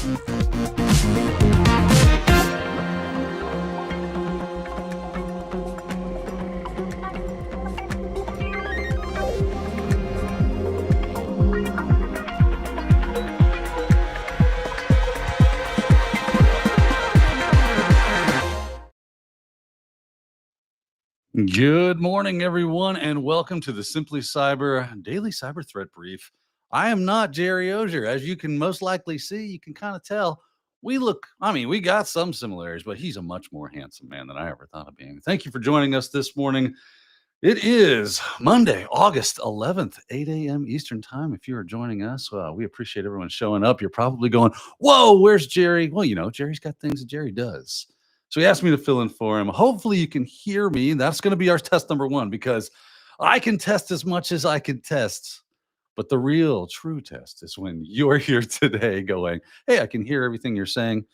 Good morning, everyone, and welcome to the Simply Cyber Daily Cyber Threat Brief. I am not Jerry Auger. As you can most likely see, you can kind of tell we got some similarities, but he's a much more handsome man than I ever thought of being. Thank you for joining us this morning. It is Monday, August 11th, 8 a.m. Eastern Time. If you are joining us, we appreciate everyone showing up. You're probably going, whoa, where's Jerry? Well, Jerry's got things that Jerry does. So he asked me to fill in for him. Hopefully you can hear me. That's going to be our test number one, because I can test as much as I can test. But the real true test is when you're here today going, hey, I can hear everything you're saying.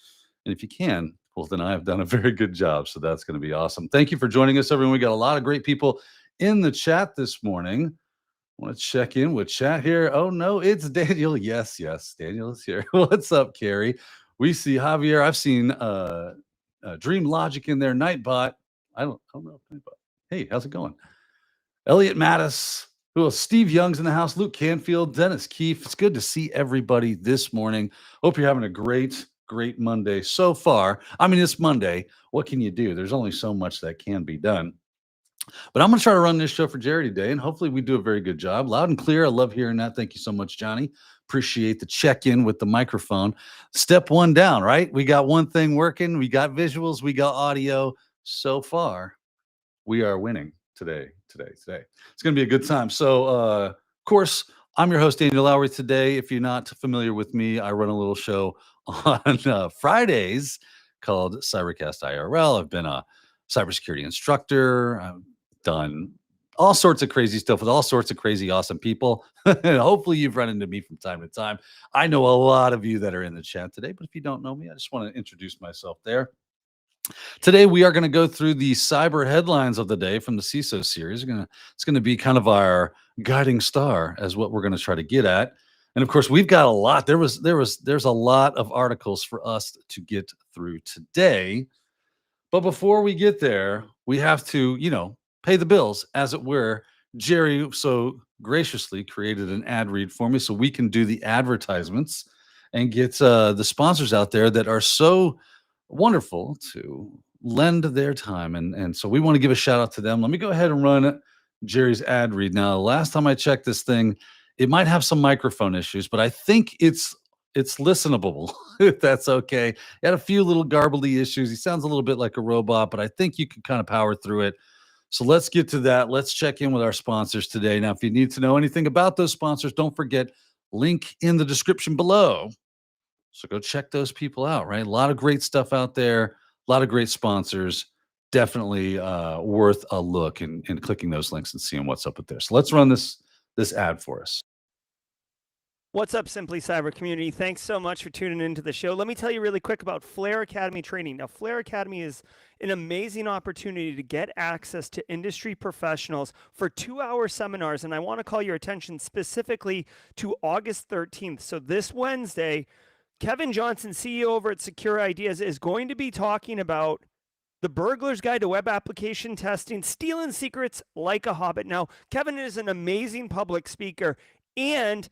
And if you can, well, then I have done a very good job. So that's going to be awesome. Thank you for joining us, everyone. We got a lot of great people in the chat this morning. I want to check in with chat here. Oh, no, it's Daniel. Yes, Daniel is here. What's up, Carrie? We see Javier. I've seen Dream Logic in there. Nightbot. I don't know. Nightbot. Hey, how's it going? Elliot Mattis. Who else? Steve Young's in the house. Luke Canfield. Dennis Keefe. It's good to see everybody this morning. Hope you're having a great Monday so far. I mean, it's Monday. What can you do? There's only so much that can be done. But I'm going to try to run this show for Jerry today, and hopefully we do a very good job. Loud and clear. I love hearing that. Thank you so much, Johnny. Appreciate the check-in with the microphone. Step one down, right? We got one thing working. We got visuals. We got audio. So far, we are winning today. It's going to be a good time. So, of course, I'm your host, Daniel Lowry. Today, if you're not familiar with me, I run a little show on Fridays called Cybercast IRL. I've been a cybersecurity instructor. I've done all sorts of crazy stuff with all sorts of crazy, awesome people. And hopefully you've run into me from time to time. I know a lot of you that are in the chat today, but if you don't know me, I just want to introduce myself there. Today, we are going to go through the cyber headlines of the day from the CISO series. It's going to be kind of our guiding star as what we're going to try to get at. And of course, we've got a lot. There's a lot of articles for us to get through today. But before we get there, we have to, pay the bills, as it were. Jerry so graciously created an ad read for me so we can do the advertisements and get the sponsors out there that are so wonderful to lend their time. And so we want to give a shout out to them. Let me go ahead and run Jerry's ad read. Now, last time I checked this thing, it might have some microphone issues, but I think it's listenable, if that's okay. He had a few little garbly issues. He sounds a little bit like a robot, but I think you can kind of power through it. So let's get to that. Let's check in with our sponsors today. Now, if you need to know anything about those sponsors, don't forget, link in the description below. So go check those people out, right? A lot of great stuff out there, a lot of great sponsors. Definitely worth a look and clicking those links and seeing what's up with there. So let's run this ad for us. What's up, Simply Cyber community? Thanks so much for tuning into the show. Let me tell you really quick about Flare Academy training. Now, Flare Academy is an amazing opportunity to get access to industry professionals for 2-hour seminars, and I want to call your attention specifically to August 13th. So this Wednesday, Kevin Johnson, CEO over at Secure Ideas, is going to be talking about the Burglar's Guide to Web Application Testing, Stealing Secrets Like a Hobbit. Now, Kevin is an amazing public speaker, and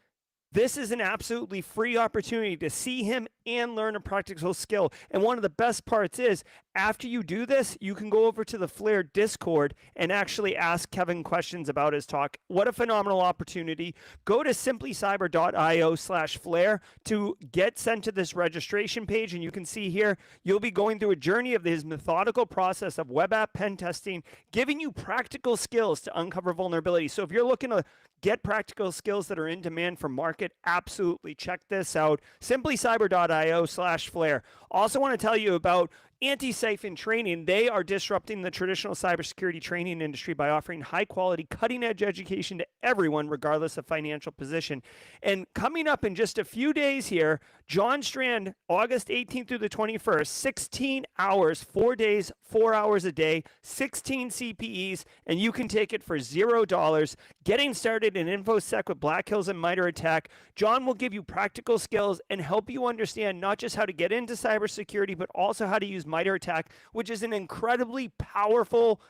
this is an absolutely free opportunity to see him and learn a practical skill. And one of the best parts is, after you do this, you can go over to the Flare Discord and actually ask Kevin questions about his talk. What a phenomenal opportunity. Go to simplycyber.io/Flare to get sent to this registration page. And you can see here, you'll be going through a journey of his methodical process of web app pen testing, giving you practical skills to uncover vulnerabilities. So if you're looking to get practical skills that are in demand for market, absolutely check this out. simplycyber.io/Flare. Also want to tell you about Antisyphon Training, they are disrupting the traditional cybersecurity training industry by offering high-quality, cutting-edge education to everyone, regardless of financial position. And coming up in just a few days here, John Strand, August 18th through the 21st, 16 hours, 4 days, 4 hours a day, 16 CPEs, and you can take it for $0. Getting started in InfoSec with Black Hills and MITRE ATT&CK. John will give you practical skills and help you understand not just how to get into cybersecurity, but also how to use MITRE ATT&CK, which is an incredibly powerful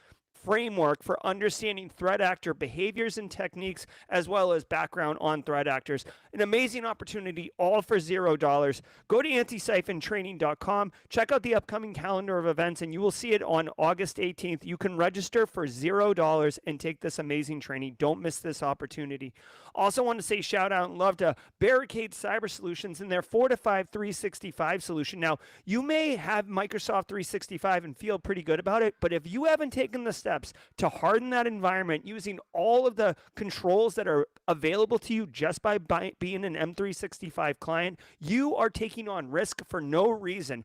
framework for understanding threat actor behaviors and techniques, as well as background on threat actors. An amazing opportunity, all for $0. Go to antisyphontraining.com, check out the upcoming calendar of events, and you will see it on August 18th. You can register for $0 and take this amazing training. Don't miss this opportunity. Also want to say shout out and love to Barricade Cyber Solutions and their Fortify 365 solution. Now, you may have Microsoft 365 and feel pretty good about it, but if you haven't taken the steps to harden that environment using all of the controls that are available to you just by being an M365 client, you are taking on risk for no reason.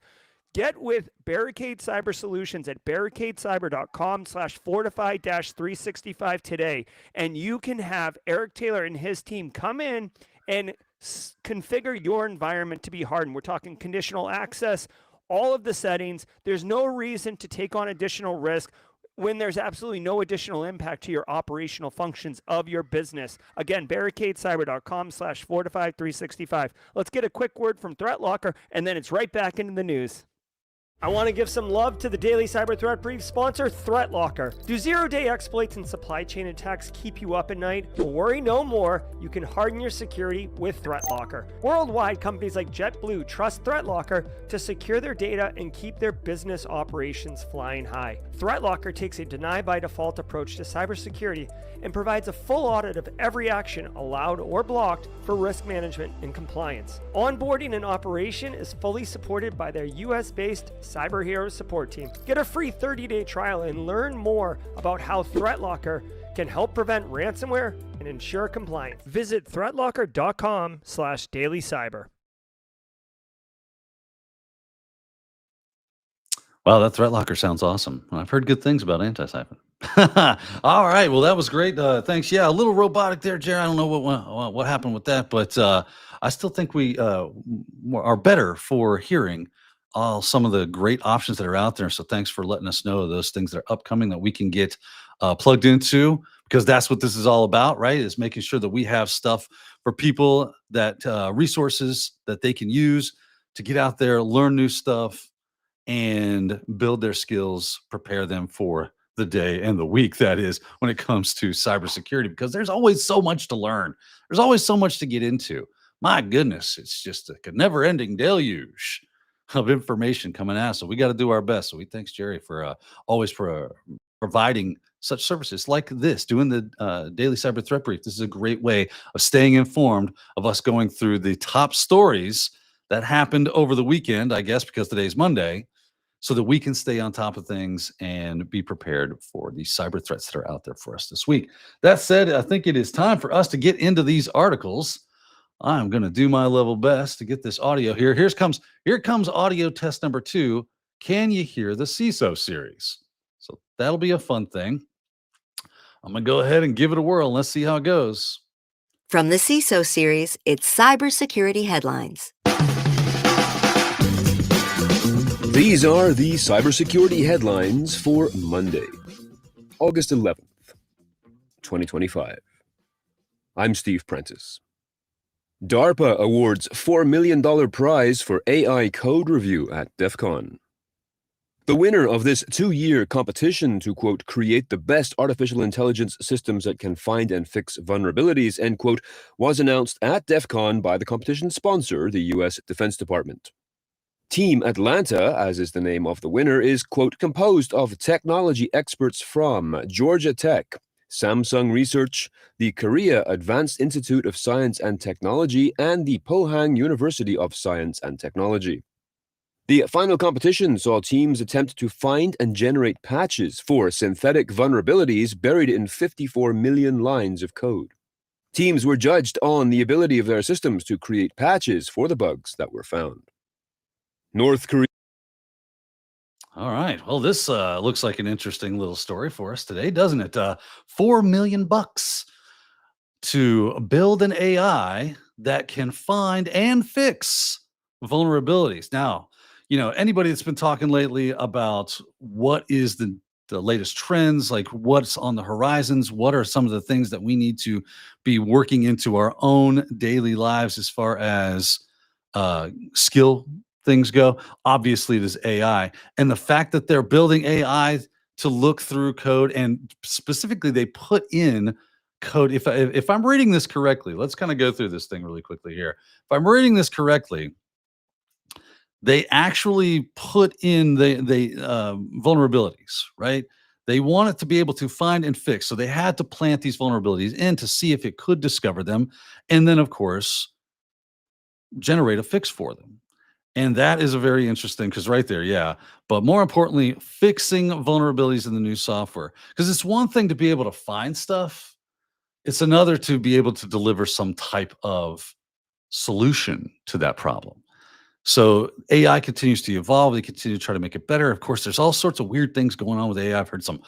Get with Barricade Cyber Solutions at barricadegyber.com/fortify-365 today, and you can have Eric Taylor and his team come in and configure your environment to be hardened. We're talking conditional access, all of the settings. There's no reason to take on additional risk when there's absolutely no additional impact to your operational functions of your business. Again, barricadegyber.com/fortify-365. Let's get a quick word from ThreatLocker, and then it's right back into the news. I want to give some love to the Daily Cyber Threat Brief sponsor, ThreatLocker. Do zero-day exploits and supply chain attacks keep you up at night? Well, worry no more. You can harden your security with ThreatLocker. Worldwide, companies like JetBlue trust ThreatLocker to secure their data and keep their business operations flying high. ThreatLocker takes a deny-by-default approach to cybersecurity and provides a full audit of every action allowed or blocked for risk management and compliance. Onboarding and operation is fully supported by their US-based Cyber Heroes support team. Get a free 30-day trial and learn more about how ThreatLocker can help prevent ransomware and ensure compliance. Visit threatlocker.com/dailycyber. Wow, that ThreatLocker sounds awesome. I've heard good things about Antisyphon. All right, well, that was great. Thanks. Yeah, a little robotic there, Jerry. I don't know what happened with that, but I still think we are better for hearing some of the great options that are out there. So thanks for letting us know those things that are upcoming that we can get plugged into, because that's what this is all about, right? Is making sure that we have stuff for people, that resources that they can use to get out there, learn new stuff, and build their skills, prepare them for the day and the week, that is, when it comes to cybersecurity, because there's always so much to learn. There's always so much to get into. My goodness, it's just a never-ending deluge of information coming out. So we got to do our best. So we thanks Jerry for always providing such services like this, doing the Daily Cyber Threat Brief. This is a great way of staying informed of us going through the top stories that happened over the weekend, I guess, because today's Monday, so that we can stay on top of things and be prepared for the cyber threats that are out there for us this week. That said, I think it is time for us to get into these articles. I'm going to do my level best to get this audio here. Here comes audio test number 2. Can you hear the CISO series? So that'll be a fun thing. I'm going to go ahead and give it a whirl. Let's see how it goes. From the CISO series, it's cybersecurity headlines. These are the cybersecurity headlines for Monday, August 11th, 2025. I'm Steve Prentice. DARPA awards $4 million prize for AI code review at DEF CON. The winner of this 2-year competition to, quote, create the best artificial intelligence systems that can find and fix vulnerabilities, end quote, was announced at DEF CON by the competition sponsor, the U.S. Defense Department. Team Atlanta, as is the name of the winner, is, quote, composed of technology experts from Georgia Tech, Samsung Research, the Korea Advanced Institute of Science and Technology, and the Pohang University of Science and Technology. The final competition saw teams attempt to find and generate patches for synthetic vulnerabilities buried in 54 million lines of code. Teams were judged on the ability of their systems to create patches for the bugs that were found. North Korea. All right. Well, this looks like an interesting little story for us today, doesn't it? $4 million to build an AI that can find and fix vulnerabilities. Now, anybody that's been talking lately about what is the latest trends, like what's on the horizons, what are some of the things that we need to be working into our own daily lives as far as skill things go. Obviously, it is AI. And the fact that they're building AI to look through code, and specifically they put in code. If I'm reading this correctly, let's kind of go through this thing really quickly here. If I'm reading this correctly, they actually put in the vulnerabilities, right? They want it to be able to find and fix. So they had to plant these vulnerabilities in to see if it could discover them, and then of course generate a fix for them. And that is a very interesting, because right there, yeah. But more importantly, fixing vulnerabilities in the new software. Because it's one thing to be able to find stuff, it's another to be able to deliver some type of solution to that problem. So AI continues to evolve. They continue to try to make it better. Of course, there's all sorts of weird things going on with AI. I've heard some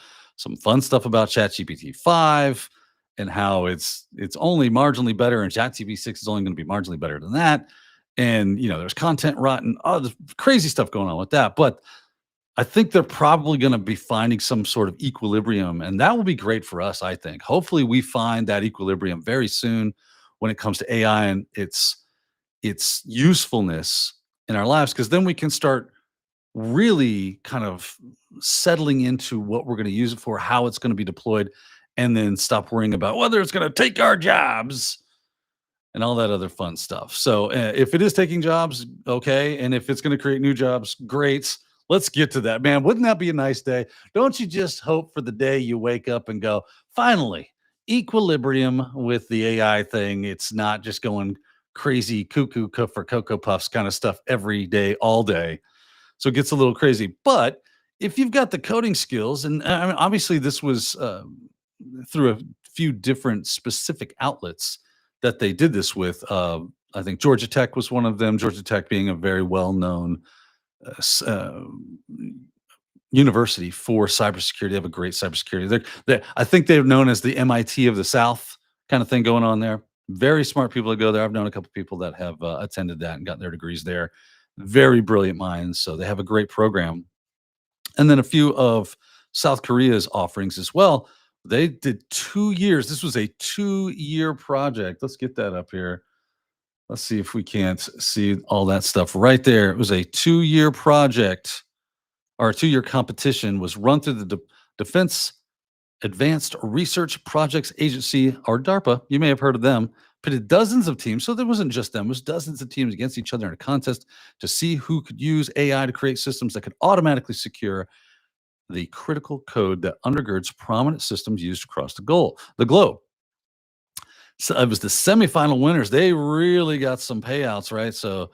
fun stuff about ChatGPT 5 and how it's only marginally better, and ChatGPT 6 is only going to be marginally better than that. And there's content rot and all this crazy stuff going on with that. But I think they're probably going to be finding some sort of equilibrium, and that will be great for us, I think. Hopefully, we find that equilibrium very soon when it comes to AI and its usefulness in our lives, because then we can start really kind of settling into what we're going to use it for, how it's going to be deployed, and then stop worrying about whether it's going to take our jobs and all that other fun stuff. So if it is taking jobs, okay. And if it's going to create new jobs, great. Let's get to that, man. Wouldn't that be a nice day? Don't you just hope for the day you wake up and go, finally, equilibrium with the AI thing. It's not just going crazy cuckoo for Cocoa Puffs kind of stuff every day, all day. So it gets a little crazy. But if you've got the coding skills, and I mean, obviously this was through a few different specific outlets that they did this with. I think Georgia Tech was one of them. Georgia Tech being a very well-known university for cybersecurity. They have a great cybersecurity. I think they're known as the MIT of the South kind of thing going on there. Very smart people that go there. I've known a couple people that have attended that and gotten their degrees there. Very brilliant minds. So they have a great program. And then a few of South Korea's offerings as well. They did 2 years. This was a 2-year project. Let's get that up here. Let's see if we can't see all that stuff right there. It was a 2-year project, or a 2-year competition, was run through the Defense Advanced Research Projects Agency, or DARPA. You may have heard of them. Pitted dozens of teams. So there wasn't just them. It was dozens of teams against each other in a contest to see who could use AI to create systems that could automatically secure the critical code that undergirds prominent systems used across the globe. So it was the semifinal winners. They really got some payouts, right? So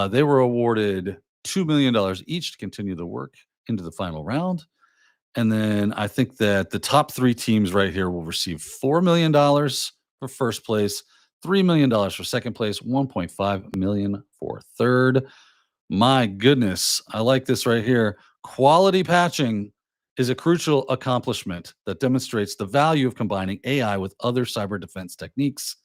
they were awarded $2 million each to continue the work into the final round. And then I think that the top 3 teams right here will receive $4 million for first place, $3 million for second place, $1.5 million for third. My goodness, I like this right here. Quality patching is a crucial accomplishment that demonstrates the value of combining AI with other cyber defense techniques.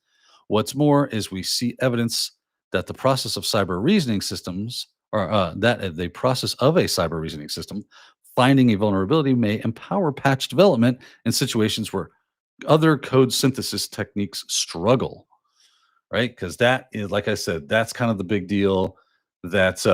What's more is we see evidence that the process of cyber reasoning systems, or that the process of a cyber reasoning system finding a vulnerability, may empower patch development in situations where other code synthesis techniques struggle, right? Because that is, like I said, that's kind of the big deal. That's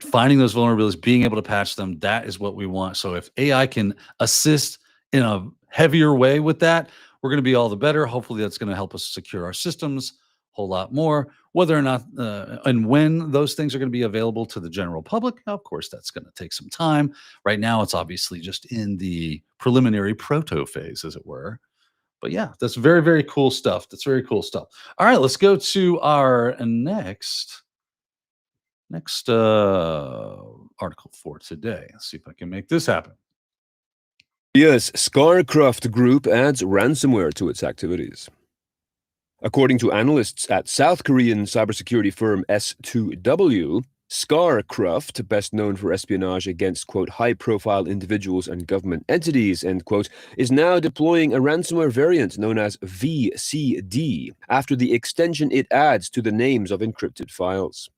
finding those vulnerabilities, being able to patch them, that is what we want. So if AI can assist in a heavier way with that, we're going to be all the better. Hopefully that's going to help us secure our systems a whole lot more. Whether or not and when those things are going to be available to the general public, of course, that's going to take some time. Right now, it's obviously just in the preliminary proto phase, as it were. But yeah, that's very, very cool stuff. That's very cool stuff. All right, let's go to our next article for today. Let's see if I can make this happen. Yes, ScarCruft Group adds ransomware to its activities. According to analysts at South Korean cybersecurity firm S2W, ScarCruft, best known for espionage against, quote, high-profile individuals and government entities, end quote, is now deploying a ransomware variant known as VCD after the extension it adds to the names of encrypted files.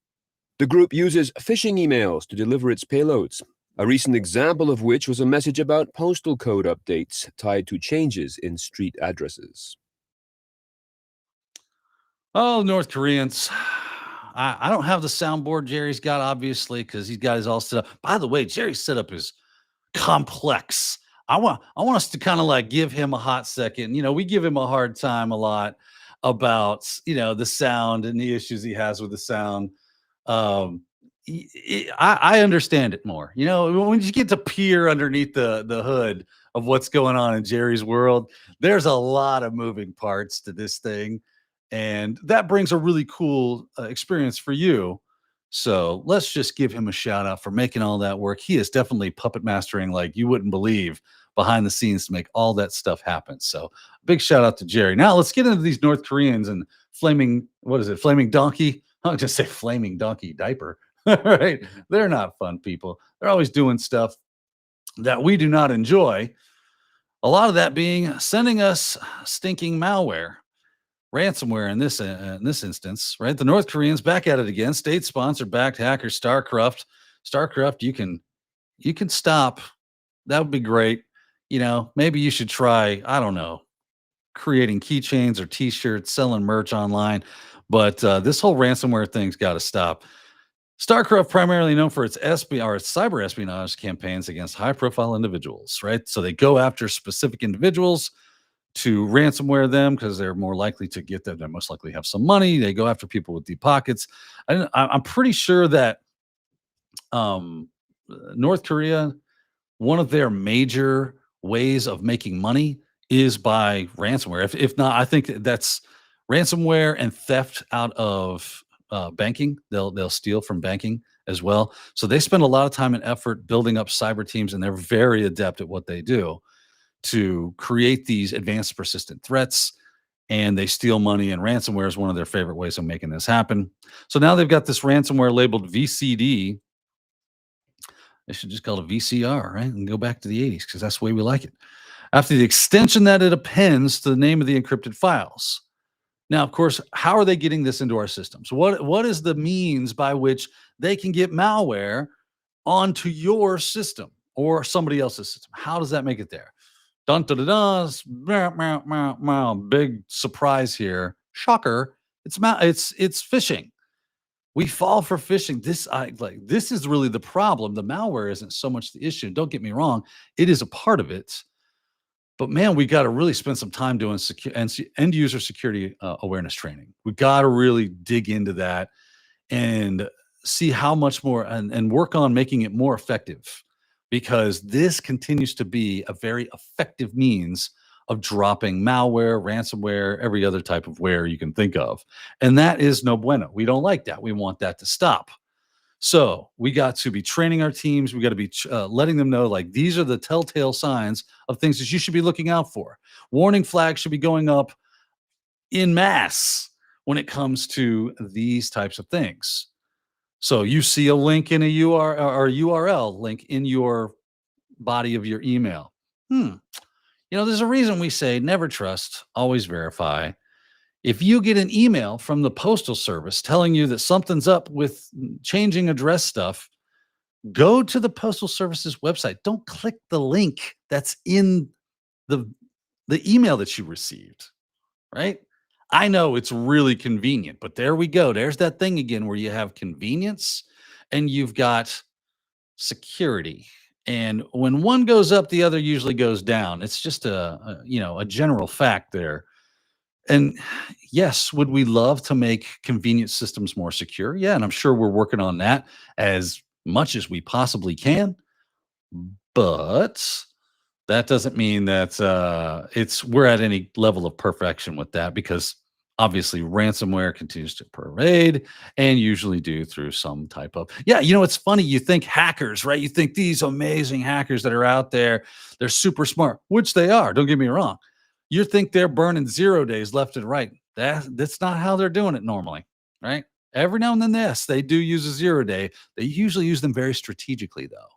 The group uses phishing emails to deliver its payloads, a recent example of which was a message about postal code updates tied to changes in street addresses. Oh, North Koreans. I don't have the soundboard Jerry's got, obviously, because he's got his all set up. By the way, Jerry's setup is complex. I want us to kind of like give him a hot second. We give him a hard time a lot about the sound and the issues he has with the sound. Um, I understand it more. When you get to peer underneath the hood of what's going on in Jerry's world, there's a lot of moving parts to this thing, and that brings a really cool experience for you. So let's just give him a shout out for making all that work. He is definitely puppet mastering like you wouldn't believe behind the scenes to make all that stuff happen. So big shout out to Jerry. Now let's get into these North Koreans and flaming donkey. I'll just say flaming donkey diaper. All right. They're not fun people. They're always doing stuff that we do not enjoy. A lot of that being sending us stinking malware, ransomware in this instance, right? The North Koreans back at it again. State-sponsored backed hacker ScarCruft. ScarCruft, you can stop. That would be great. Maybe you should try, I don't know, creating keychains or t-shirts, selling merch online. But this whole ransomware thing's got to stop. StarCraft primarily known for its cyber espionage campaigns against high-profile individuals, right? So they go after specific individuals to ransomware them because they're more likely to get them. They most likely have some money. They go after people with deep pockets. I'm pretty sure that North Korea, one of their major ways of making money is by ransomware. If not, I think that's ransomware and theft out of banking. They'll steal from banking as well. So they spend a lot of time and effort building up cyber teams, and they're very adept at what they do to create these advanced persistent threats. And they steal money, and ransomware is one of their favorite ways of making this happen. So now they've got this ransomware labeled VCD. They should just call it VCR, right? And go back to the 80s because that's the way we like it. After the extension that it appends to the name of the encrypted files. Now, of course, how are they getting this into our systems? What is the means by which they can get malware onto your system or somebody else's system? How does that make it there? Dun dun dun dun. Big surprise here. Shocker. It's phishing. We fall for phishing. This is really the problem. The malware isn't so much the issue. Don't get me wrong. It is a part of it. But man, we got to really spend some time doing end user security awareness training. We got to really dig into that and see how much more and work on making it more effective, because this continues to be a very effective means of dropping malware, ransomware, every other type of ware you can think of. And that is no bueno. We don't like that. We want that to stop. So we got to be training our teams. We got to be letting them know, like, these are the telltale signs of things that you should be looking out for. Warning flags should be going up in mass when it comes to these types of things. So you see a link in a URL or a URL link in your body of your email. There's a reason we say never trust, always verify. If you get an email from the postal service telling you that something's up with changing address stuff, go to the postal service's website. Don't click the link that's in the email that you received, right? I know it's really convenient, but there we go. There's that thing again where you have convenience and you've got security. And when one goes up, the other usually goes down. It's just a general fact there. And yes, would we love to make convenient systems more secure? Yeah, and I'm sure we're working on that as much as we possibly can. But that doesn't mean that we're at any level of perfection with that, because obviously ransomware continues to pervade and usually do through some type of it's funny. You think hackers, right? You think these amazing hackers that are out there, they're super smart, which they are. Don't get me wrong. You think they're burning 0 days left and right. That's not how they're doing it normally, right? Every now and then, yes, they do use a 0-day. They usually use them very strategically, though.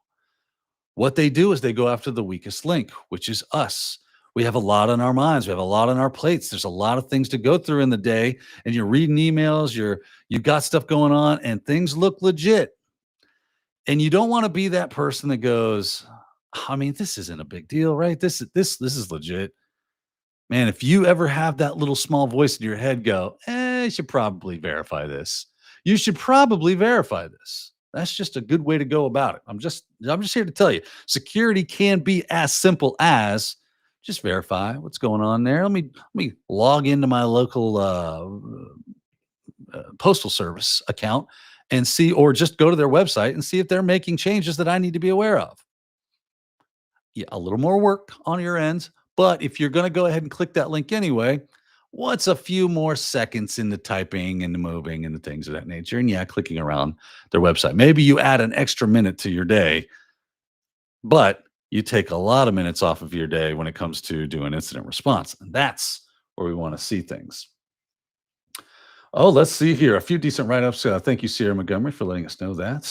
What they do is they go after the weakest link, which is us. We have a lot on our minds. We have a lot on our plates. There's a lot of things to go through in the day, and you're reading emails, you've got stuff going on, and things look legit. And you don't want to be that person that goes, I mean, this isn't a big deal, right? This is legit. Man, if you ever have that little small voice in your head go, you should probably verify this. You should probably verify this. That's just a good way to go about it. I'm just here to tell you, security can be as simple as just verify what's going on there. Let me log into my local postal service account and see, or just go to their website and see if they're making changes that I need to be aware of. Yeah, a little more work on your end, but if you're going to go ahead and click that link anyway, what's a few more seconds into typing and moving and the things of that nature? And yeah, clicking around their website. Maybe you add an extra minute to your day, but you take a lot of minutes off of your day when it comes to doing incident response. And that's where we want to see things. Oh, let's see here. A few decent write-ups. Thank you, Sierra Montgomery, for letting us know that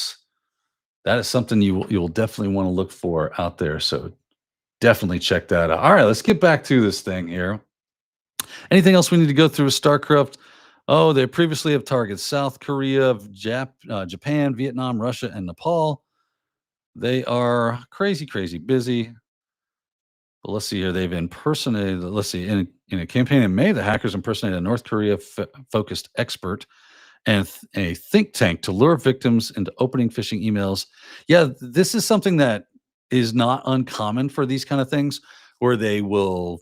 is something you'll definitely want to look for out there. So definitely check that out. All right, let's get back to this thing here. Anything else we need to go through with ScarCruft? Oh, they previously have targeted South Korea, Japan, Vietnam, Russia, and Nepal. They are crazy busy. But let's see here. They've impersonated, let's see, in a campaign in May, the hackers impersonated a North Korea-focused expert and a think tank to lure victims into opening phishing emails. Yeah, this is something that is not uncommon for these kind of things, where they will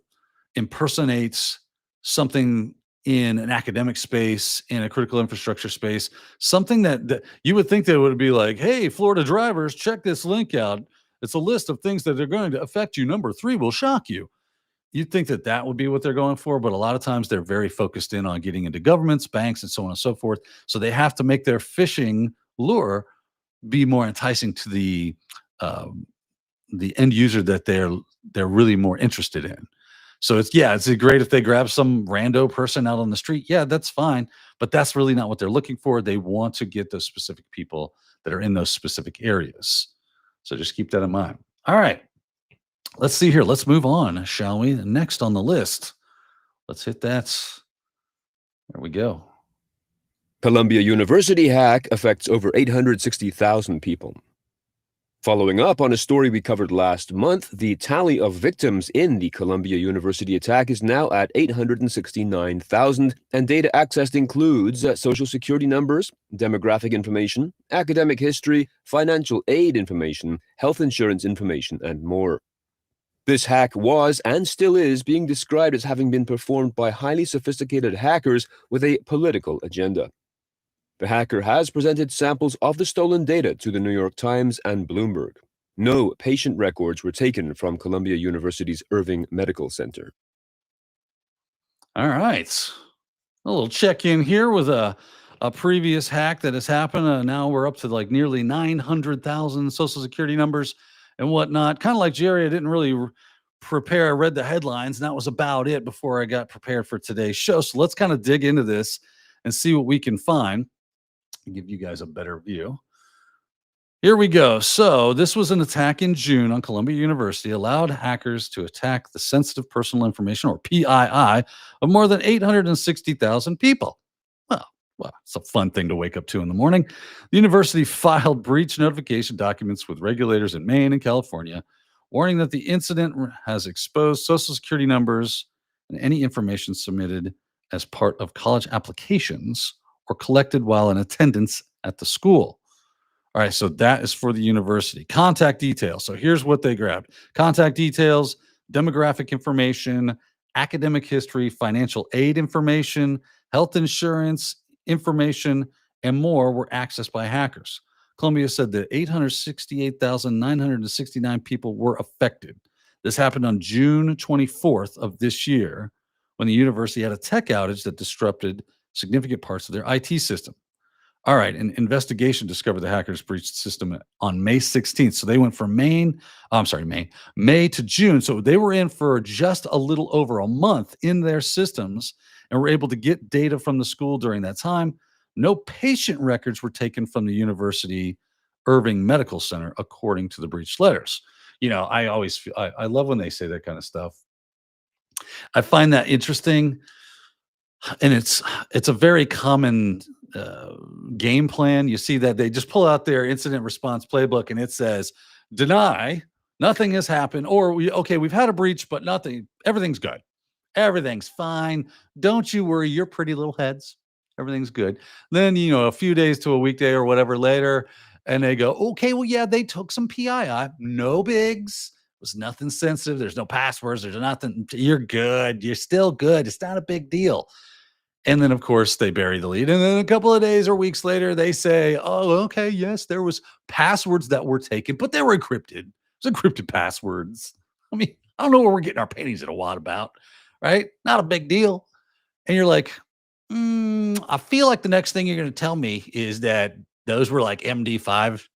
impersonate something in an academic space, in a critical infrastructure space, something that you would think they would be like, hey, Florida drivers, check this link out. It's a list of things that are going to affect you. Number 3 will shock you. You'd think that would be what they're going for, but a lot of times they're very focused in on getting into governments, banks, and so on and so forth. So they have to make their phishing lure be more enticing to the end user that they're really more interested in. So it's great if they grab some rando person out on the street. Yeah, that's fine, but that's really not what they're looking for. They want to get those specific people that are in those specific areas. So just keep that in mind. All right. Let's see here. Let's move on, shall we? Next on the list. Let's hit that. There we go. Columbia University hack affects over 860,000 people. Following up on a story we covered last month, the tally of victims in the Columbia University attack is now at 869,000, and data accessed includes social security numbers, demographic information, academic history, financial aid information, health insurance information, and more. This hack was, and still is, being described as having been performed by highly sophisticated hackers with a political agenda. The hacker has presented samples of the stolen data to the New York Times and Bloomberg. No patient records were taken from Columbia University's Irving Medical Center. All right. A little check-in here with a previous hack that has happened. Now we're up to like nearly 900,000 social security numbers and whatnot. Kind of like Jerry, I didn't really prepare. I read the headlines, and that was about it before I got prepared for today's show. So let's kind of dig into this and see what we can find and give you guys a better view. Here we go. So this was an attack in June on Columbia University, allowed hackers to attack the sensitive personal information, or PII, of more than 860,000 people. Well, it's a fun thing to wake up to in the morning. The university filed breach notification documents with regulators in Maine and California, warning that the incident has exposed social security numbers and any information submitted as part of college applications or collected while in attendance at the school. All right, so that is for the university. Contact details. So here's what they grabbed. Contact details, demographic information, academic history, financial aid information, health insurance information, and more were accessed by hackers. Columbia said that 868,969 people were affected. This happened on June 24th of this year, when the university had a tech outage that disrupted significant parts of their IT system. All right, an investigation discovered the hackers breached the system on May 16th. So they went from May to June. So they were in for just a little over a month in their systems and were able to get data from the school during that time. No patient records were taken from the University Irving Medical Center, according to the breached letters. I always feel, I love when they say that kind of stuff. I find that interesting, and it's a very common game plan. You see that they just pull out their incident response playbook, and it says, "Deny, nothing has happened," or we've had a breach, but everything's good, everything's fine. Don't you worry, your pretty little heads, everything's good. Then a few days to a weekday or whatever later, and they go, "Okay, well, yeah, they took some PII, no bigs." It was nothing sensitive. There's no passwords. There's nothing. You're good. You're still good. It's not a big deal. And then, of course, they bury the lead. And then a couple of days or weeks later, they say, "Oh, okay, yes, there was passwords that were taken, but they were encrypted. It was encrypted passwords." I mean, I don't know what we're getting our panties in a wad about, right? Not a big deal. And you're like, I feel like the next thing you're going to tell me is that those were like MD5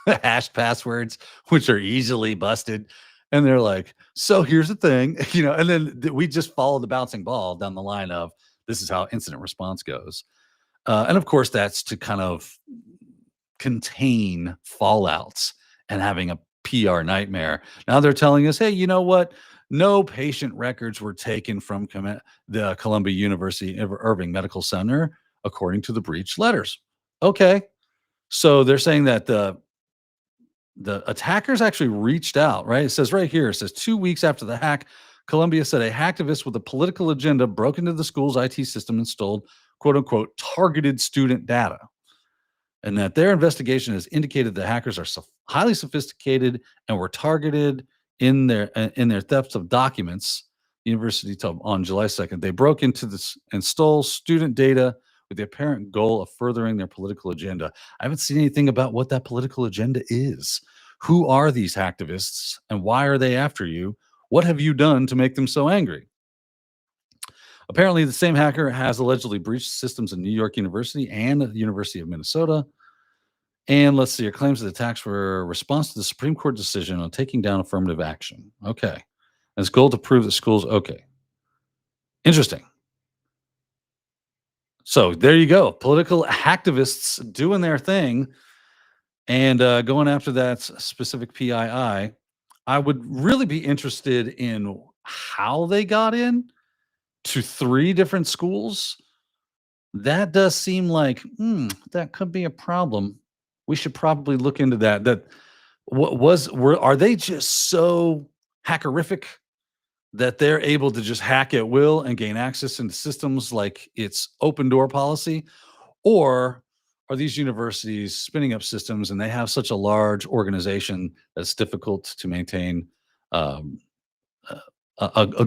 hashed passwords, which are easily busted. And they're like, "So here's the thing," and then we just follow the bouncing ball down the line of, this is how incident response goes. And of course, that's to kind of contain fallouts and having a PR nightmare. Now they're telling us, hey, you know what? No patient records were taken from the Columbia University Irving Medical Center, according to the breach letters. Okay. So they're saying that the attackers actually reached out, right? It says right here, it says 2 weeks after the hack, Columbia said a hacktivist with a political agenda broke into the school's IT system and stole, quote unquote, targeted student data. And that their investigation has indicated the hackers are highly sophisticated and were targeted in their thefts of documents. The university told on July 2nd, they broke into this and stole student data with the apparent goal of furthering their political agenda. I haven't seen anything about what that political agenda is. Who are these hacktivists and why are they after you? What have you done to make them so angry? Apparently, the same hacker has allegedly breached systems in New York University and the University of Minnesota. And let's see, your claims of the attacks were a response to the Supreme Court decision on taking down affirmative action. Okay. And its goal to prove that schools, okay. Interesting. So there you go. Political hacktivists doing their thing and going after that specific PII. I would really be interested in how they got in to 3 different schools. That does seem like that could be a problem. We should probably look into that. Are they just so hackerific that they're able to just hack at will and gain access into systems like it's open door policy? Or are these universities spinning up systems and they have such a large organization that's difficult to maintain a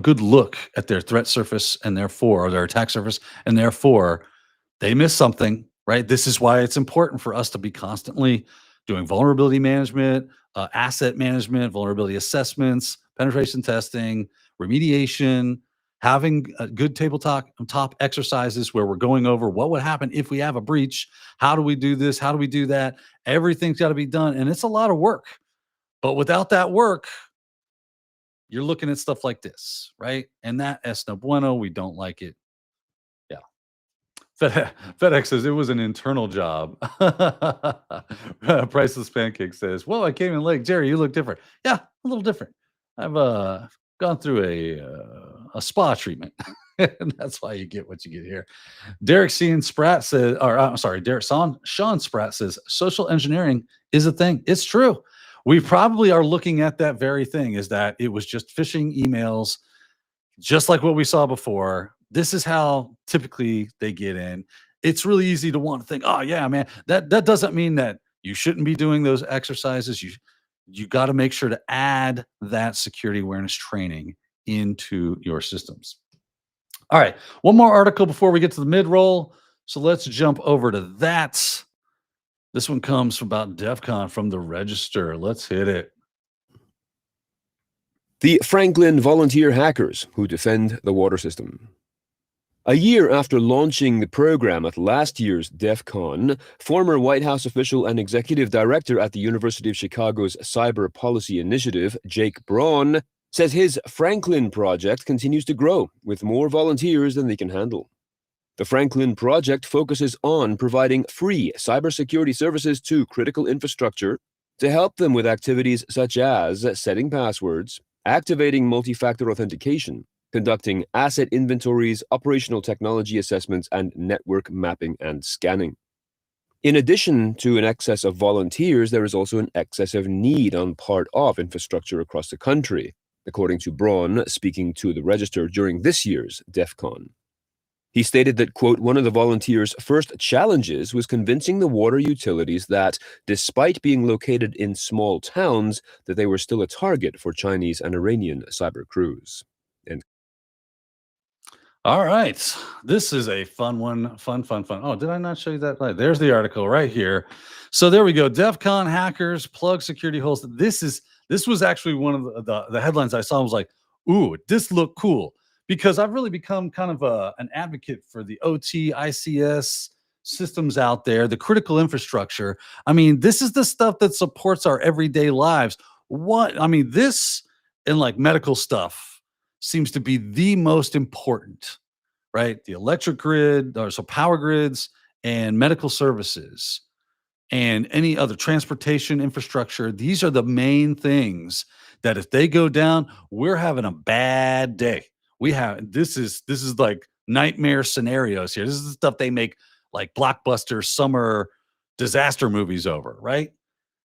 good look at their threat surface and therefore, or their attack surface, and therefore they miss something, right? This is why it's important for us to be constantly doing vulnerability management, asset management, vulnerability assessments, penetration testing, remediation, having good tabletop exercises where we're going over what would happen if we have a breach. How do we do this? How do we do that? Everything's got to be done. And it's a lot of work. But without that work, you're looking at stuff like this, right? And that es no bueno. We don't like it. Yeah. FedEx says it was an internal job. Priceless Pancake says, "Well, I came in late. Jerry, you look different." Yeah, a little different. I've gone through a spa treatment, and that's why you get what you get here. Derek Sean Spratt says, Sean Spratt says, social engineering is a thing. It's true. We probably are looking at that very thing, is that it was just phishing emails, just like what we saw before. This is how typically they get in. It's really easy to want to think, oh yeah, man, that doesn't mean that you shouldn't be doing those exercises. You got to make sure to add that security awareness training into your systems. All right, one more article before we get to the mid-roll. So let's jump over to that. This one comes from about DEF CON from the Register. Let's hit it. The Franklin volunteer hackers who defend the water system. A year after launching the program at last year's DEF CON, former White House official and executive director at the University of Chicago's Cyber Policy Initiative, Jake Braun, says his Franklin project continues to grow with more volunteers than they can handle. The Franklin project focuses on providing free cybersecurity services to critical infrastructure to help them with activities such as setting passwords, activating multi-factor authentication, conducting asset inventories, operational technology assessments, and network mapping and scanning. In addition to an excess of volunteers, there is also an excess of need on part of infrastructure across the country, according to Braun, speaking to the Register during this year's DEF CON. He stated that, quote, one of the volunteers' first challenges was convincing the water utilities that, despite being located in small towns, that they were still a target for Chinese and Iranian cyber crews. And All right. This is a fun one. Fun. Oh, did I not show you that? There's the article right here. So there we go. DEF CON hackers plug security holes. This was actually one of the headlines I saw. I was like, ooh, this looked cool. Because I've really become kind of an advocate for the OT, ICS systems out there, the critical infrastructure. I mean, this is the stuff that supports our everyday lives. This and like medical stuff seems to be the most important, right? The electric grid, or so power grids and medical services and any other transportation infrastructure. These are the main things that if they go down, we're having a bad day. This is like nightmare scenarios here. This is the stuff they make like blockbuster summer disaster movies over, right?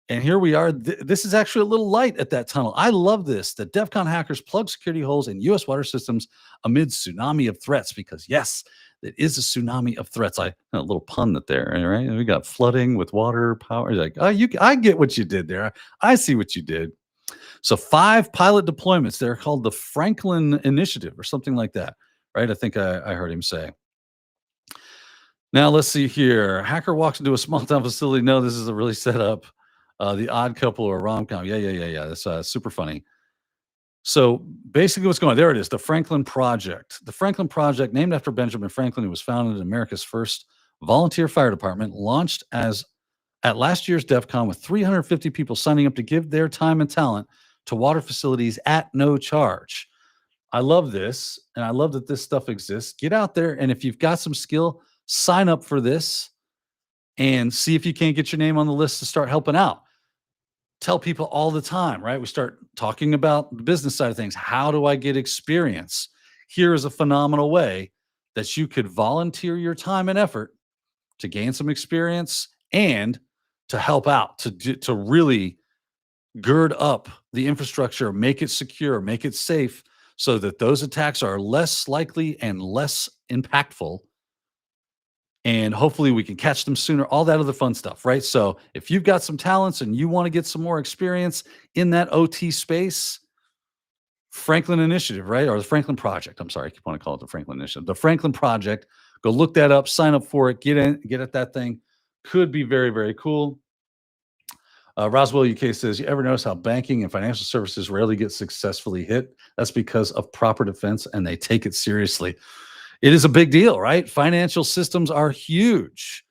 And here we are. This is actually a little light at that tunnel. I love this. The DEF CON hackers plug security holes in U.S. water systems amid tsunami of threats. Because yes, it is a tsunami of threats. A little pun there, right? We got flooding with water, power. Like, oh, I get what you did there. I see what you did. So 5 pilot deployments. They're called the Franklin Initiative or something like that, right? I think I heard him say. Now let's see here. Hacker walks into a small town facility. No, this is a really set up. The Odd Couple or rom-com. Yeah. That's super funny. So basically what's going on, there it is, the Franklin Project. The Franklin Project, named after Benjamin Franklin, who was founded in America's first volunteer fire department, launched at last year's DEF CON with 350 people signing up to give their time and talent to water facilities at no charge. I love this, and I love that this stuff exists. Get out there, and if you've got some skill, sign up for this and see if you can't get your name on the list to start helping out. Tell people all the time, right? We start talking about the business side of things. How do I get experience? Here is a phenomenal way that you could volunteer your time and effort to gain some experience and to help out, to really gird up the infrastructure, make it secure, make it safe, so that those attacks are less likely and less impactful. And hopefully we can catch them sooner, all that other fun stuff, right? So if you've got some talents and you want to get some more experience in that OT space, Franklin Initiative, right? Or the Franklin Project. I'm sorry, I keep wanting to call it the Franklin Initiative. The Franklin Project, go look that up, sign up for it, get at that thing. Could be very, very cool. Roswell UK says, you ever notice how banking and financial services rarely get successfully hit? That's because of proper defense, and they take it seriously. It is a big deal, right? Financial systems are huge.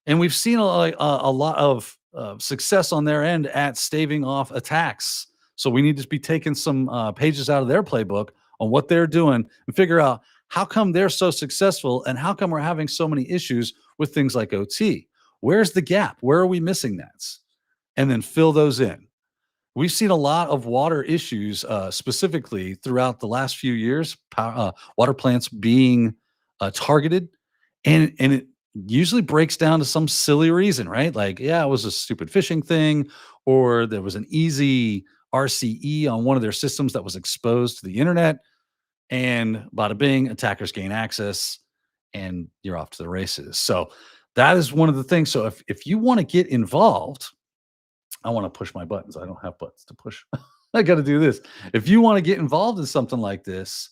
And we've seen a lot of success on their end at staving off attacks. So we need to be taking some pages out of their playbook on what they're doing and figure out how come they're so successful and how come we're having so many issues with things like OT. Where's the gap? Where are we missing that? And then fill those in. We've seen a lot of water issues, specifically throughout the last few years, water plants being targeted, and it usually breaks down to some silly reason, right? Like, yeah, it was a stupid phishing thing, or there was an easy RCE on one of their systems that was exposed to the internet, and bada bing, attackers gain access, and you're off to the races. So that is one of the things. So if you want to get involved, I want to push my buttons. I don't have buttons to push. I got to do this. If you want to get involved in something like this,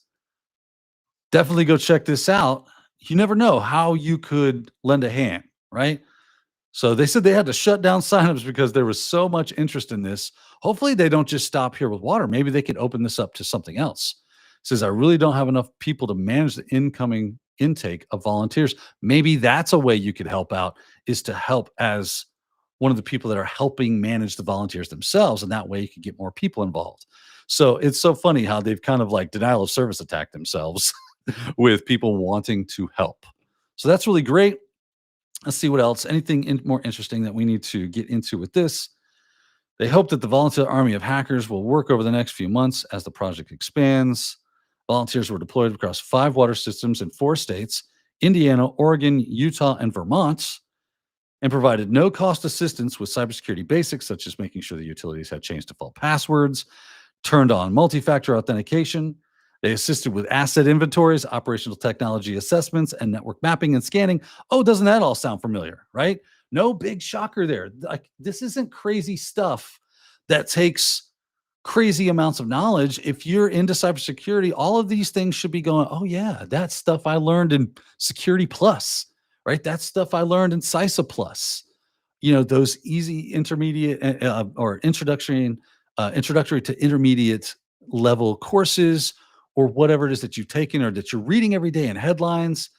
definitely go check this out. You never know how you could lend a hand, right? So they said they had to shut down signups because there was so much interest in this. Hopefully they don't just stop here with water. Maybe they could open this up to something else. It says, I really don't have enough people to manage the incoming intake of volunteers. Maybe that's a way you could help out, is to help as one of the people that are helping manage the volunteers themselves. And that way you can get more people involved. So it's so funny how they've kind of like denial of service attacked themselves with people wanting to help. So that's really great. Let's see what else. Anything more interesting that we need to get into with this? They hope that the volunteer army of hackers will work over the next few months as the project expands. Volunteers were deployed across 5 water systems in 4 states: Indiana, Oregon, Utah, and Vermont, and provided no-cost assistance with cybersecurity basics, such as making sure the utilities had changed default passwords, turned on multi-factor authentication. They assisted with asset inventories, operational technology assessments, and network mapping and scanning. Oh, doesn't that all sound familiar, right? No big shocker there. Like, this isn't crazy stuff that takes crazy amounts of knowledge. If you're into cybersecurity, all of these things should be going, oh yeah, that's stuff I learned in Security Plus, right? That's stuff I learned in CISA Plus. You know, those easy intermediate or introductory to intermediate level courses, or whatever it is that you've taken or that you're reading every day in headlines.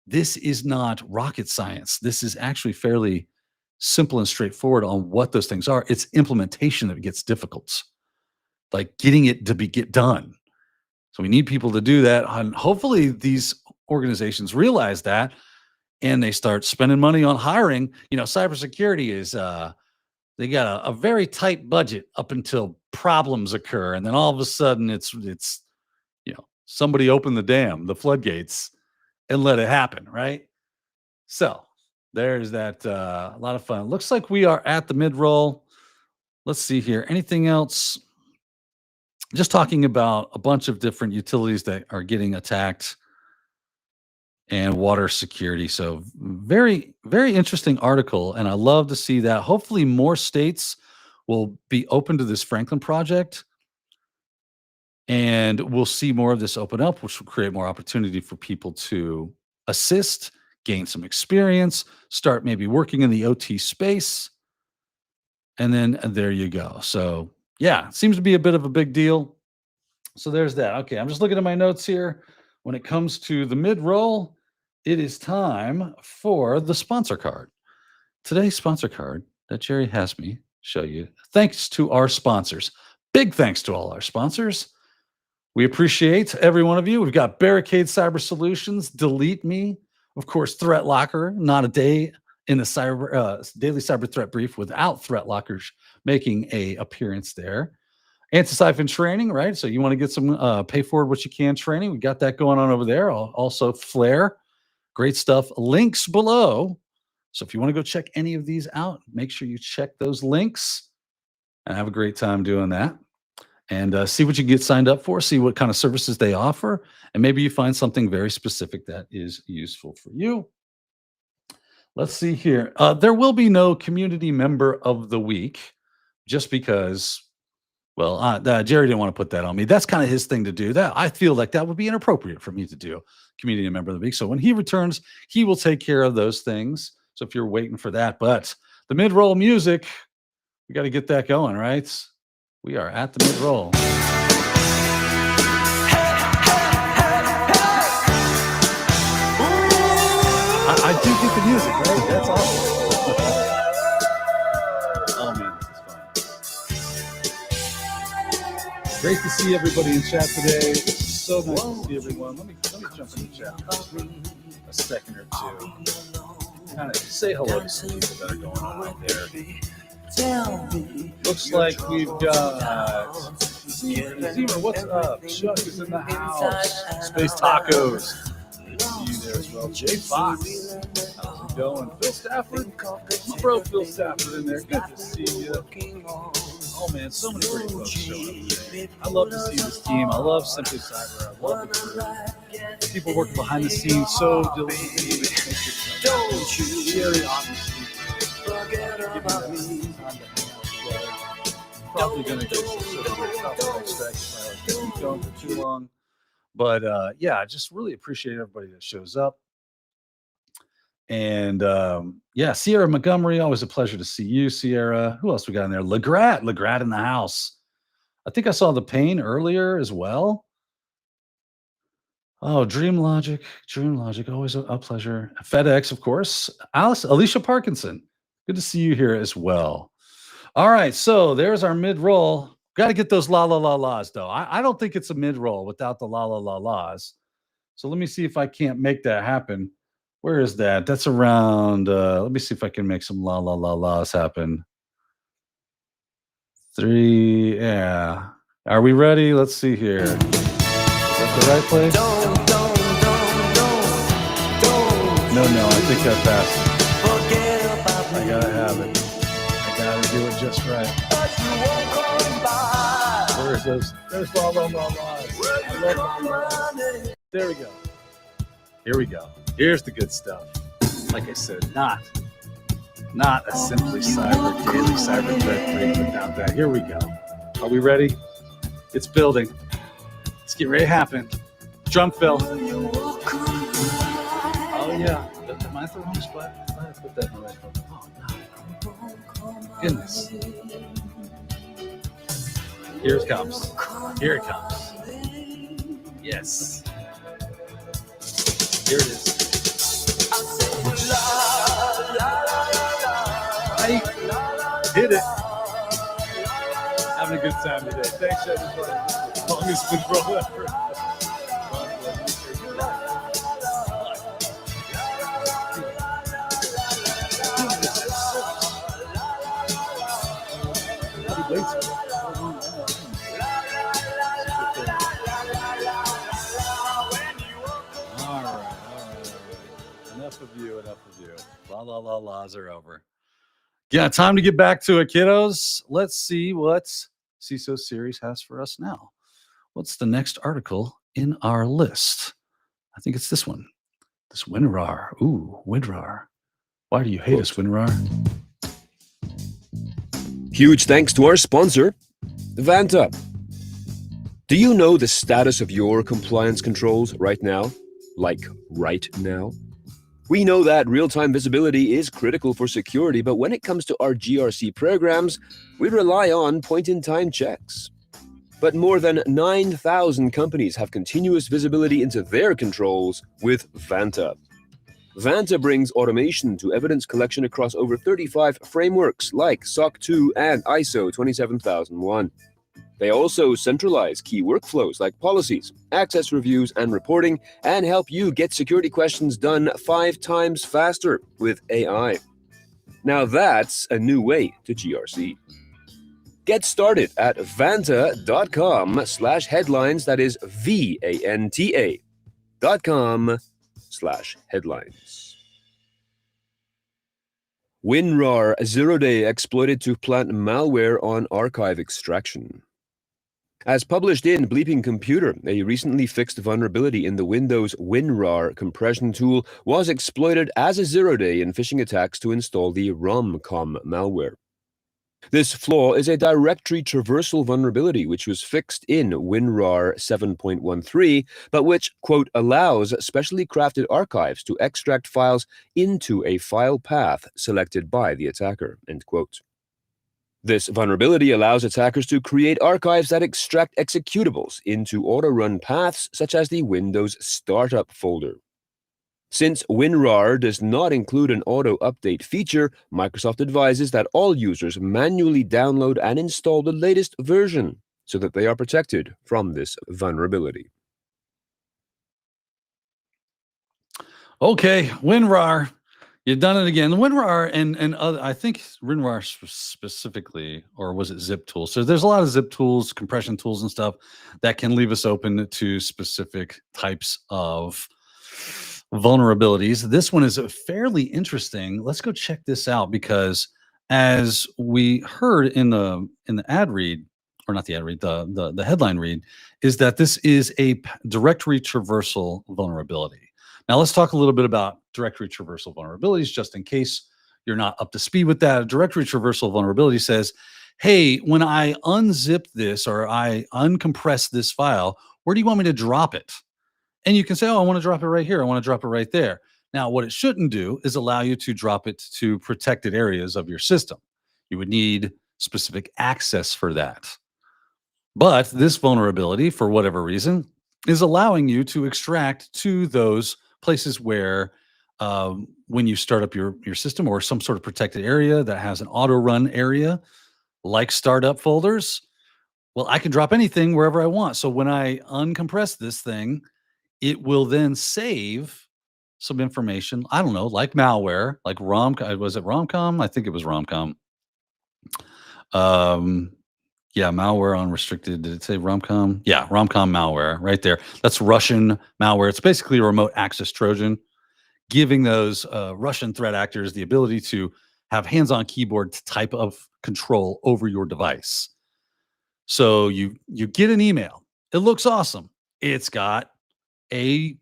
This is not rocket science. This is actually fairly simple and straightforward on what those things are. It's implementation that gets difficult, like getting it to get done. So we need people to do that. And hopefully these organizations realize that and they start spending money on hiring. You know, cybersecurity is they got a very tight budget up until problems occur, and then all of a sudden it's somebody open the dam, the floodgates, and let it happen, right? So there's that. A lot of fun. Looks like we are at the mid roll. Let's see here. Anything else? Just talking about a bunch of different utilities that are getting attacked and water security. So very, very interesting article. And I love to see that. Hopefully more states will be open to this Franklin project. And we'll see more of this open up, which will create more opportunity for people to assist, gain some experience, start maybe working in the OT space. And then there you go. So yeah, it seems to be a bit of a big deal. So there's that. Okay, I'm just looking at my notes here. When it comes to the mid-roll, it is time for the sponsor card. Today's sponsor card that Jerry has me show you. Thanks to our sponsors. Big thanks to all our sponsors. We appreciate every one of you. We've got Barricade Cyber Solutions, Delete Me, of course, Threat Locker. Not a day in the daily cyber threat brief without Threat Lockers making a appearance there. Antisyphon training, right? So you want to get some pay forward what you can training. We got that going on over there. Also, Flare, great stuff. Links below. So if you want to go check any of these out, make sure you check those links and have a great time doing that. And see what you can get signed up for, see what kind of services they offer, and maybe you find something very specific that is useful for you. Let's see here. There will be no community member of the week just because, well, Jerry didn't want to put that on me. That's kind of his thing to do. That I feel like that would be inappropriate for me to do, community member of the week. So when he returns, he will take care of those things. So if you're waiting for that, but the mid-roll music, we got to get that going, right? We are at the mid-roll. I do get the music, right? That's awesome. Oh, man, this is fun. Great to see everybody in chat today. It's so nice to see everyone. Let me jump in the chat for a second or two. Kind of say hello to some people that are going on out there. Looks like we've got Zemer, what's up? Chuck is in the house. Space Tacos. Good to see you there as well. Jay Fox. How's it going? Phil Stafford. My bro Phil Stafford in there. Good to see you. Oh man, so many great folks showing up today. I love to see this team. I love Simply Cyber. I love the crew. People working behind the scenes so diligently. Don't you? Jerry, obviously. Probably going to get some sort of stuff I expect if I keep going for too long. But yeah, I just really appreciate everybody that shows up. And yeah, Sierra Montgomery, always a pleasure to see you, Sierra. Who else we got in there? Legrat in the house. I think I saw the Pain earlier as well. Oh, Dream Logic, always a pleasure. FedEx, of course. Alicia Parkinson, good to see you here as well. All right, so there's our mid-roll. Got to get those la-la-la-las, though. I don't think it's a mid-roll without the la-la-la-las. So let me see if I can't make that happen. Where is that? That's around, let me see if I can make some la la la la's happen. 3, yeah. Are we ready? Let's see here. Is that the right place? No, I think I passed it. I gotta have it. I gotta do it just right. Where's those? There's la la la la. There we go. Here we go. Here's the good stuff. Like I said, not a simply cyber daily cyber threat brief without that. Here we go. Are we ready? It's building. Let's get ready to happen. Drum fill. Oh yeah. Am I at the wrong spot? I thought I put that in the right spot. Oh no. Goodness. Here it comes. Here it comes. Yes. Here it is. I hit it. Having a good time today. Thanks, everybody. Longest withdrawal ever. All right. Enough of you. La la la la's are over. Yeah, time to get back to it, kiddos. Let's see what CISO series has for us now. What's the next article in our list? I think it's this one. This WinRAR. Ooh, WinRAR. Why do you hate us, WinRAR? Huge thanks to our sponsor, Vanta. Do you know the status of your compliance controls right now? Like right now? We know that real-time visibility is critical for security, but when it comes to our GRC programs, we rely on point-in-time checks. But more than 9,000 companies have continuous visibility into their controls with Vanta. Vanta brings automation to evidence collection across over 35 frameworks like SOC 2 and ISO 27001. They also centralize key workflows like policies, access reviews, and reporting, and help you get security questions done 5 times faster with AI. Now that's a new way to GRC. Get started at vanta.com/headlines. That is VANTA.com/headlines. WinRAR zero-day exploited to plant malware on archive extraction. As published in Bleeping Computer, a recently fixed vulnerability in the Windows WinRAR compression tool was exploited as a zero-day in phishing attacks to install the ROMcom malware. This flaw is a directory traversal vulnerability which was fixed in WinRAR 7.13, but which, quote, allows specially crafted archives to extract files into a file path selected by the attacker, end quote. This vulnerability allows attackers to create archives that extract executables into auto-run paths such as the Windows Startup folder. Since WinRAR does not include an auto-update feature, Microsoft advises that all users manually download and install the latest version so that they are protected from this vulnerability. Okay, WinRAR. You've done it again. WinRAR and other, I think WinRAR specifically, or was it zip tools? So there's a lot of zip tools, compression tools and stuff that can leave us open to specific types of vulnerabilities. This one is fairly interesting. Let's go check this out because as we heard in the ad read, or not the ad read, the headline read, is that this is a directory traversal vulnerability. Now let's talk a little bit about directory traversal vulnerabilities, just in case you're not up to speed with that. A directory traversal vulnerability says, hey, when I unzip this or I uncompress this file, where do you want me to drop it? And you can say, oh, I want to drop it right here. I want to drop it right there. Now, what it shouldn't do is allow you to drop it to protected areas of your system. You would need specific access for that. But this vulnerability, for whatever reason, is allowing you to extract to those places where when you start up your system or some sort of protected area that has an auto run area like startup folders, well, I can drop anything wherever I want. So when I uncompress this thing, it will then save some information. I don't know, like malware, like was it Romcom? I think it was Romcom. Yeah, malware unrestricted. Did it say Romcom? Yeah, Romcom malware right there. That's Russian malware. It's basically a remote access Trojan, giving those Russian threat actors the ability to have hands-on keyboard type of control over your device. So you get an email. It looks awesome. It's got a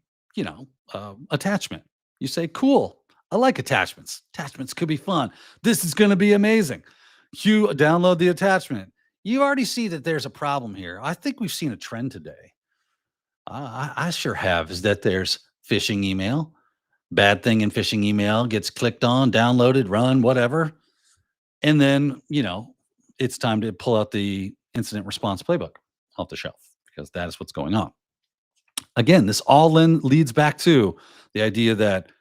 attachment. You say, "Cool. I like attachments. Attachments could be fun. This is going to be amazing." You download the attachment. You already see that there's a problem here. I think we've seen a trend today. I sure have. Is that there's phishing email, bad thing in phishing email gets clicked on, downloaded, run, whatever, and then it's time to pull out the incident response playbook off the shelf because that is what's going on. Again, this all leads back to the idea that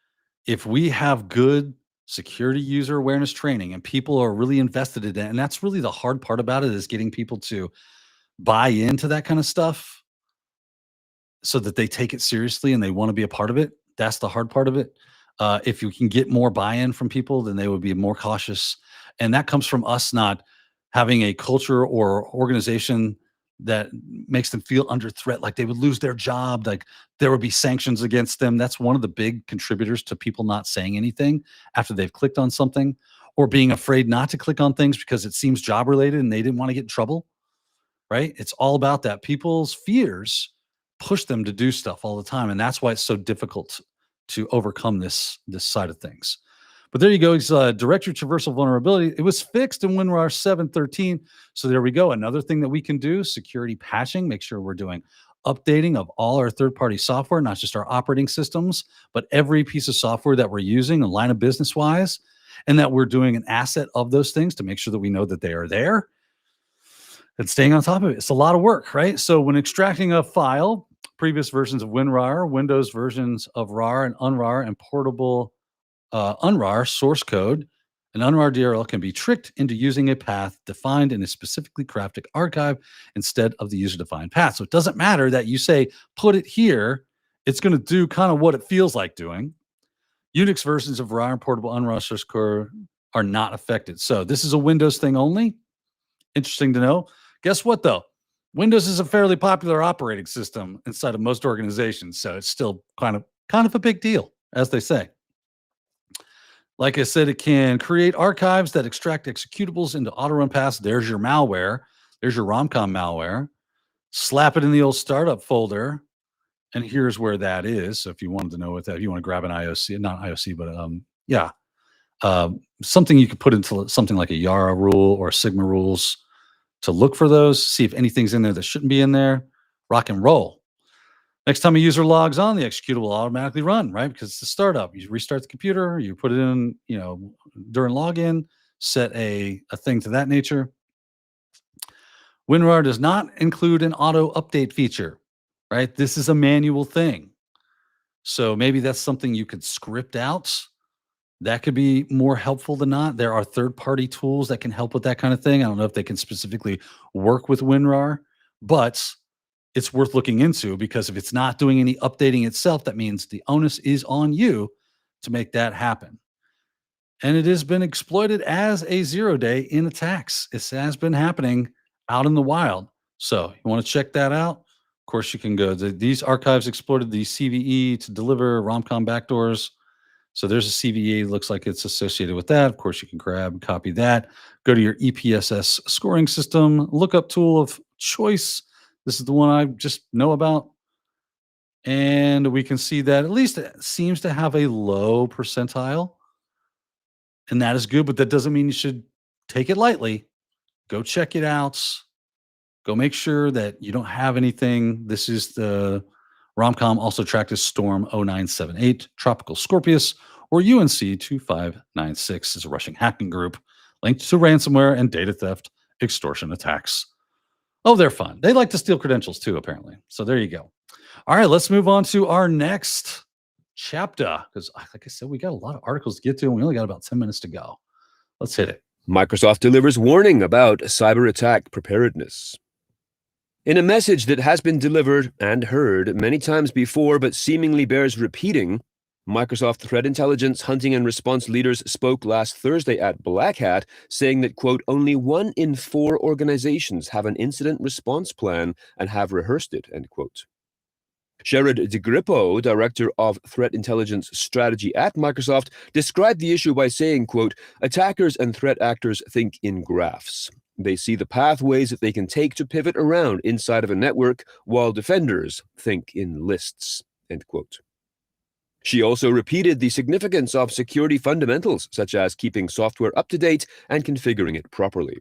if we have good security user awareness training and people are really invested in it, and that's really the hard part about it, is getting people to buy into that kind of stuff so that they take it seriously and they want to be a part of it. That's the hard part of it. If you can get more buy-in from people, then they would be more cautious. And that comes from us not having a culture or organization that makes them feel under threat, like they would lose their job, like there would be sanctions against them. That's one of the big contributors to people not saying anything after they've clicked on something, or being afraid not to click on things because it seems job related and they didn't want to get in trouble, right? It's all about that. People's fears push them to do stuff all the time. And that's why it's so difficult to overcome this side of things. But there you go. It's directory traversal vulnerability. It was fixed in WinRAR 7.13. So there we go. Another thing that we can do, security patching. Make sure we're doing updating of all our third-party software, not just our operating systems, but every piece of software that we're using, a line of business-wise, and that we're doing an asset of those things to make sure that we know that they are there and staying on top of it. It's a lot of work, right? So when extracting a file, previous versions of WinRAR, Windows versions of RAR and UNRAR, and portable UNRAR source code, an UNRAR DLL can be tricked into using a path defined in a specifically crafted archive instead of the user-defined path. So it doesn't matter that you say, put it here. It's going to do kind of what it feels like doing. Unix versions of RAR and portable UNRAR source code are not affected. So this is a Windows thing only. Interesting to know. Guess what, though? Windows is a fairly popular operating system inside of most organizations. So it's still kind of a big deal, as they say. Like I said, it can create archives that extract executables into auto-run paths. There's your malware. There's your Romcom malware. Slap it in the old startup folder. And here's where that is. So if you wanted to know what that, if you want to grab an IOC, not IOC, but something you could put into something like a Yara rule or Sigma rules to look for those, see if anything's in there that shouldn't be in there. Rock and roll. Next time a user logs on, the executable will automatically run, right? Because it's a startup. You restart the computer, you put it in, during login, set a thing to that nature. WinRAR does not include an auto update feature, right? This is a manual thing. So maybe that's something you could script out. That could be more helpful than not. There are third-party tools that can help with that kind of thing. I don't know if they can specifically work with WinRAR, but it's worth looking into, because if it's not doing any updating itself, that means the onus is on you to make that happen. And it has been exploited as a 0-day in attacks. It has been happening out in the wild. So you want to check that out? Of course, you can go. These archives exploited the CVE to deliver Romcom backdoors. So there's a CVE. Looks like it's associated with that. Of course, you can grab and copy that. Go to your EPSS scoring system, lookup tool of choice. This is the one I just know about. And we can see that at least it seems to have a low percentile. And that is good, but that doesn't mean you should take it lightly. Go check it out. Go make sure that you don't have anything. This is the Romcom, also tracked as Storm 0978, Tropical Scorpius, or UNC 2596 is a Russian hacking group linked to ransomware and data theft extortion attacks. Oh, they're fun. They like to steal credentials too, apparently. So there you go. All right, let's move on to our next chapter, because like I said, we got a lot of articles to get to, and we only got about 10 minutes to go. Let's hit it. Microsoft delivers warning about cyber attack preparedness. In a message that has been delivered and heard many times before but seemingly bears repeating, Microsoft threat intelligence, hunting, and response leaders spoke last Thursday at Black Hat, saying that, quote, only 1 in 4 organizations have an incident response plan and have rehearsed it, end quote. Gerald DeGrippo, director of threat intelligence strategy at Microsoft, described the issue by saying, quote, attackers and threat actors think in graphs. They see the pathways that they can take to pivot around inside of a network, while defenders think in lists, end quote. She also repeated the significance of security fundamentals, such as keeping software up to date and configuring it properly.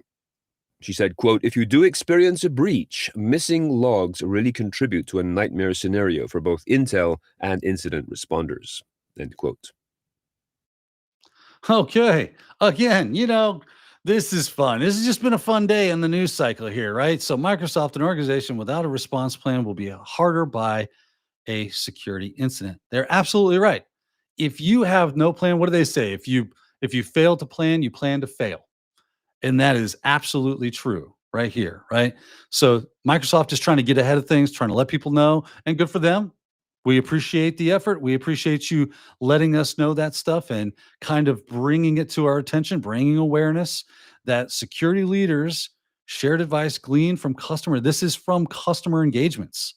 She said, quote, if you do experience a breach, missing logs really contribute to a nightmare scenario for both intel and incident responders, end quote. Okay. Again, this is fun. This has just been a fun day in the news cycle here, right? So Microsoft, an organization without a response plan, will be harder by a security incident. They're absolutely right. If you have no plan, what do they say? If you fail to plan, you plan to fail. And that is absolutely true right here, right? So Microsoft is trying to get ahead of things, trying to let people know, and good for them. We appreciate the effort. We appreciate you letting us know that stuff and kind of bringing it to our attention, bringing awareness that security leaders shared advice gleaned from customer. This is from customer engagements,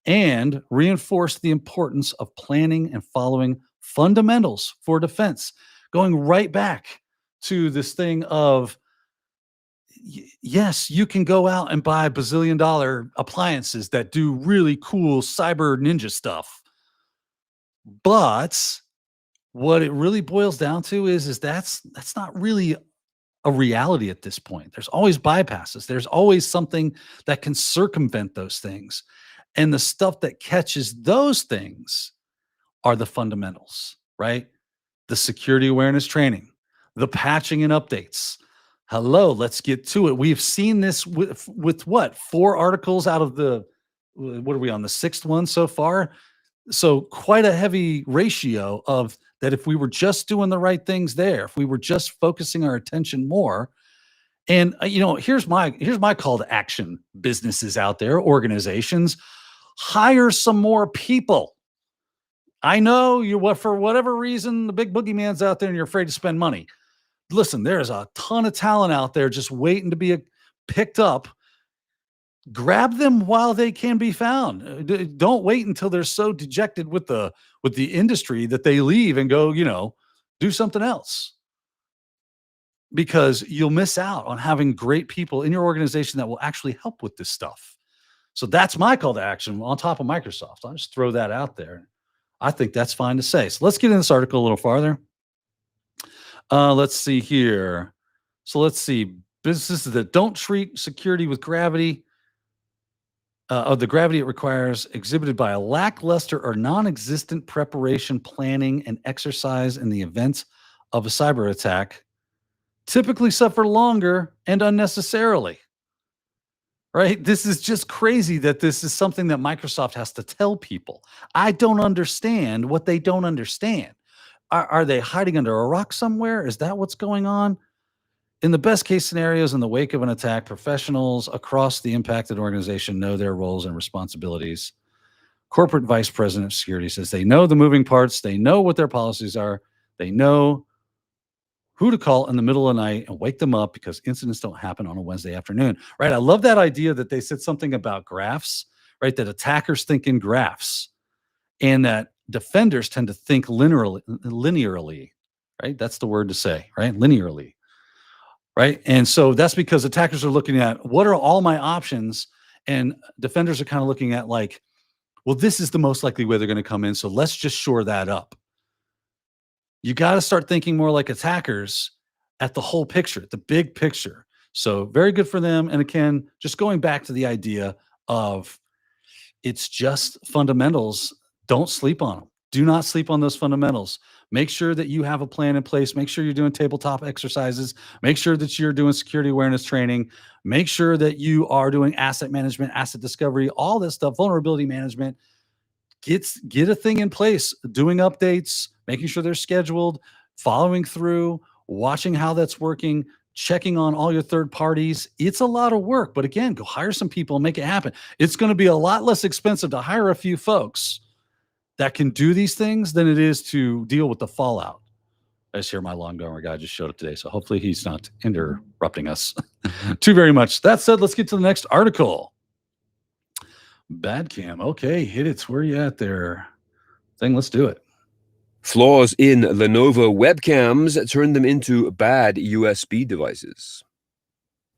and reinforce the importance of planning and following fundamentals for defense. Going right back to this thing of, yes, you can go out and buy bazillion-dollar appliances that do really cool cyber ninja stuff. But what it really boils down to is that's not really a reality at this point. There's always bypasses. There's always something that can circumvent those things. And the stuff that catches those things are the fundamentals, right? The security awareness training, the patching and updates. Hello, let's get to it. We've seen this with what? 4 articles out of the, what are we on, the 6th one so far? So quite a heavy ratio of that. If we were just doing the right things there, if we were just focusing our attention more, and here's my call to action, businesses out there, organizations, hire some more people. I know for whatever reason, the big boogeyman's out there and you're afraid to spend money. Listen, there's a ton of talent out there just waiting to be picked up. Grab them while they can be found. Don't wait until they're so dejected with the industry that they leave and go, do something else. Because you'll miss out on having great people in your organization that will actually help with this stuff. So that's my call to action on top of Microsoft. I'll just throw that out there. I think that's fine to say. So let's get in this article a little farther. Let's see here. So let's see. Businesses that don't treat security with gravity, the gravity it requires, exhibited by a lackluster or non-existent preparation, planning, and exercise in the event of a cyber attack, typically suffer longer and unnecessarily. Right? This is just crazy that this is something that Microsoft has to tell people. I don't understand what they don't understand. Are they hiding under a rock somewhere? Is that what's going on? In the best case scenarios, in the wake of an attack, professionals across the impacted organization know their roles and responsibilities. Corporate vice president of security says they know the moving parts. They know what their policies are. They know who to call in the middle of the night and wake them up, because incidents don't happen on a Wednesday afternoon, right? I love that idea that they said something about graphs, right? That attackers think in graphs and that defenders tend to think linearly, right? That's the word to say, right? Linearly, right? And so that's because attackers are looking at what are all my options, and defenders are kind of looking at like, well, this is the most likely way they're going to come in, so let's just shore that up. You got to start thinking more like attackers at the whole picture, the big picture. So very good for them. And again, just going back to the idea of it's just fundamentals. Don't sleep on them. Do not sleep on those fundamentals. Make sure that you have a plan in place. Make sure you're doing tabletop exercises. Make sure that you're doing security awareness training. Make sure that you are doing asset management, asset discovery, all this stuff, vulnerability management. Get a thing in place, doing updates, making sure they're scheduled, following through, watching how that's working, checking on all your third parties. It's a lot of work, but again, go hire some people and make it happen. It's going to be a lot less expensive to hire a few folks that can do these things than it is to deal with the fallout. I just hear my lawnmower guy just showed up today, so hopefully he's not interrupting us too very much. That said, let's get to the next article. BadCam. Okay, hit it. Where you at there? Thing, let's do it. Flaws in Lenovo webcams turn them into bad USB devices.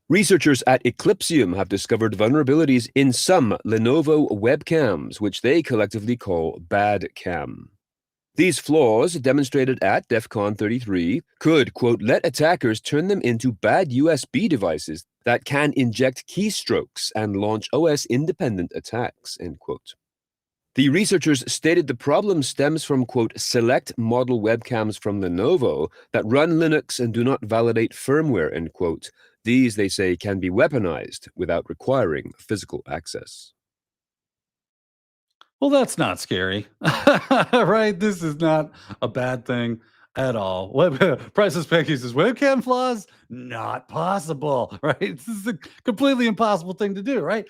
Researchers at Eclipsium have discovered vulnerabilities in some Lenovo webcams, which they collectively call BadCam. These flaws, demonstrated at DEF CON 33, could, quote, let attackers turn them into bad USB devices that can inject keystrokes and launch OS-independent attacks, end quote. The researchers stated the problem stems from, quote, select model webcams from Lenovo that run Linux and do not validate firmware, end quote. These, they say, can be weaponized without requiring physical access. Well, that's not scary, right? This is not a bad thing at all. Priceless Peggy says, webcam flaws? Not possible, right? This is a completely impossible thing to do, right?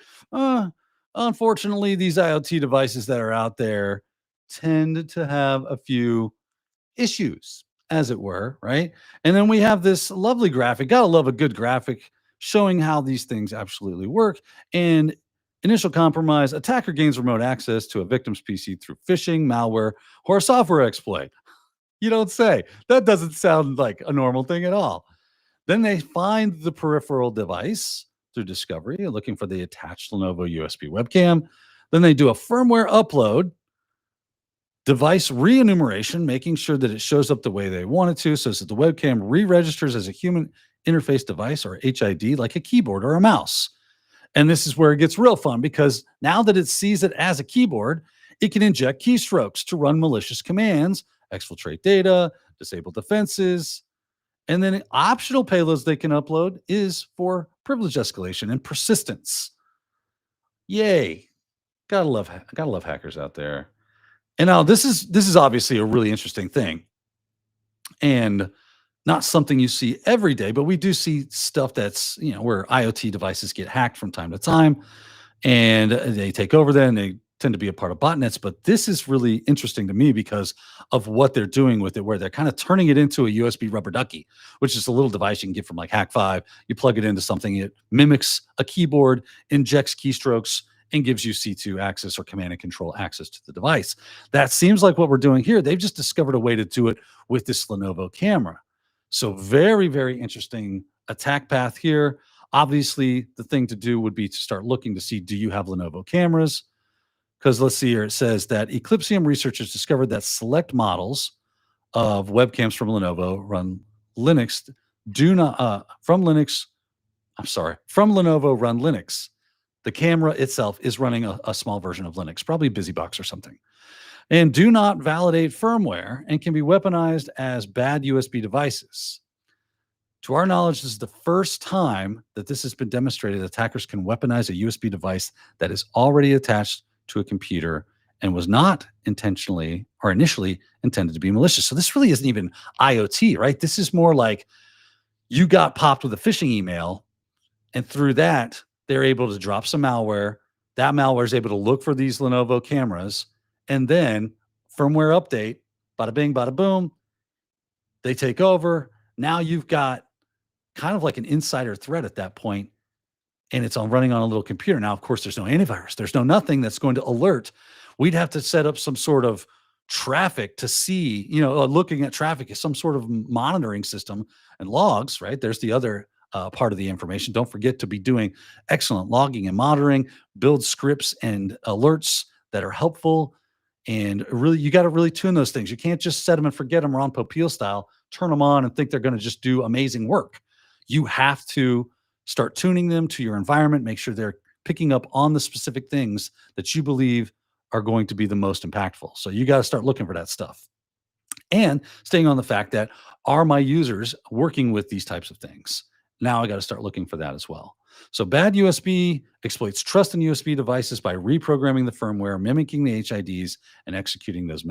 Unfortunately, these IoT devices that are out there tend to have a few issues, as it were, right? And then we have this lovely graphic. Gotta love a good graphic showing how these things absolutely work. And initial compromise, attacker gains remote access to a victim's PC through phishing, malware, or a software exploit. You don't say. That doesn't sound like a normal thing at all. Then they find the peripheral device through discovery, looking for the attached Lenovo USB webcam. Then they do a firmware upload, device re-enumeration, making sure that it shows up the way they want it to, so that the webcam re-registers as a human interface device, or HID, like a keyboard or a mouse. And this is where it gets real fun, because now that it sees it as a keyboard, it can inject keystrokes to run malicious commands, exfiltrate data, disable defenses. And then optional payloads they can upload is for privilege escalation and persistence. Yay. Gotta love hackers out there. And now this is obviously a really interesting thing, and not something you see every day, but we do see stuff that's, where IoT devices get hacked from time to time, and they take over then, and they tend to be a part of botnets. But this is really interesting to me because of what they're doing with it, where they're kind of turning it into a USB rubber ducky, which is a little device you can get from like Hack5. You plug it into something, it mimics a keyboard, injects keystrokes, and gives you C2 access or command and control access to the device. That seems like what we're doing here. They've just discovered a way to do it with this Lenovo camera. So very, very interesting attack path here. Obviously, the thing to do would be to start looking to see, do you have Lenovo cameras? Because let's see here, it says that Eclipsium researchers discovered that select models of webcams from Lenovo run Linux, from Lenovo run Linux. The camera itself is running a small version of Linux, probably BusyBox or something, and do not validate firmware and can be weaponized as bad USB devices. To our knowledge, this is the first time that this has been demonstrated. Attackers can weaponize a USB device that is already attached to a computer and was not intentionally or initially intended to be malicious. So this really isn't even IoT, right? This is more like you got popped with a phishing email, and through that, they're able to drop some malware. That malware is able to look for these Lenovo cameras, and then firmware update, bada bing, bada boom, they take over. Now you've got kind of like an insider threat at that point, and it's running on a little computer. Now, of course, there's no antivirus. There's no nothing that's going to alert. We'd have to set up some sort of traffic to see, looking at traffic is some sort of monitoring system and logs, right? There's the other part of the information. Don't forget to be doing excellent logging and monitoring, build scripts and alerts that are helpful. And really, you got to really tune those things. You can't just set them and forget them, Ron Popeil style, turn them on and think they're going to just do amazing work. You have to start tuning them to your environment, make sure they're picking up on the specific things that you believe are going to be the most impactful. So you got to start looking for that stuff. And staying on the fact that, are my users working with these types of things? Now I got to start looking for that as well. So bad USB exploits trust in USB devices by reprogramming the firmware, mimicking the HIDs, and executing those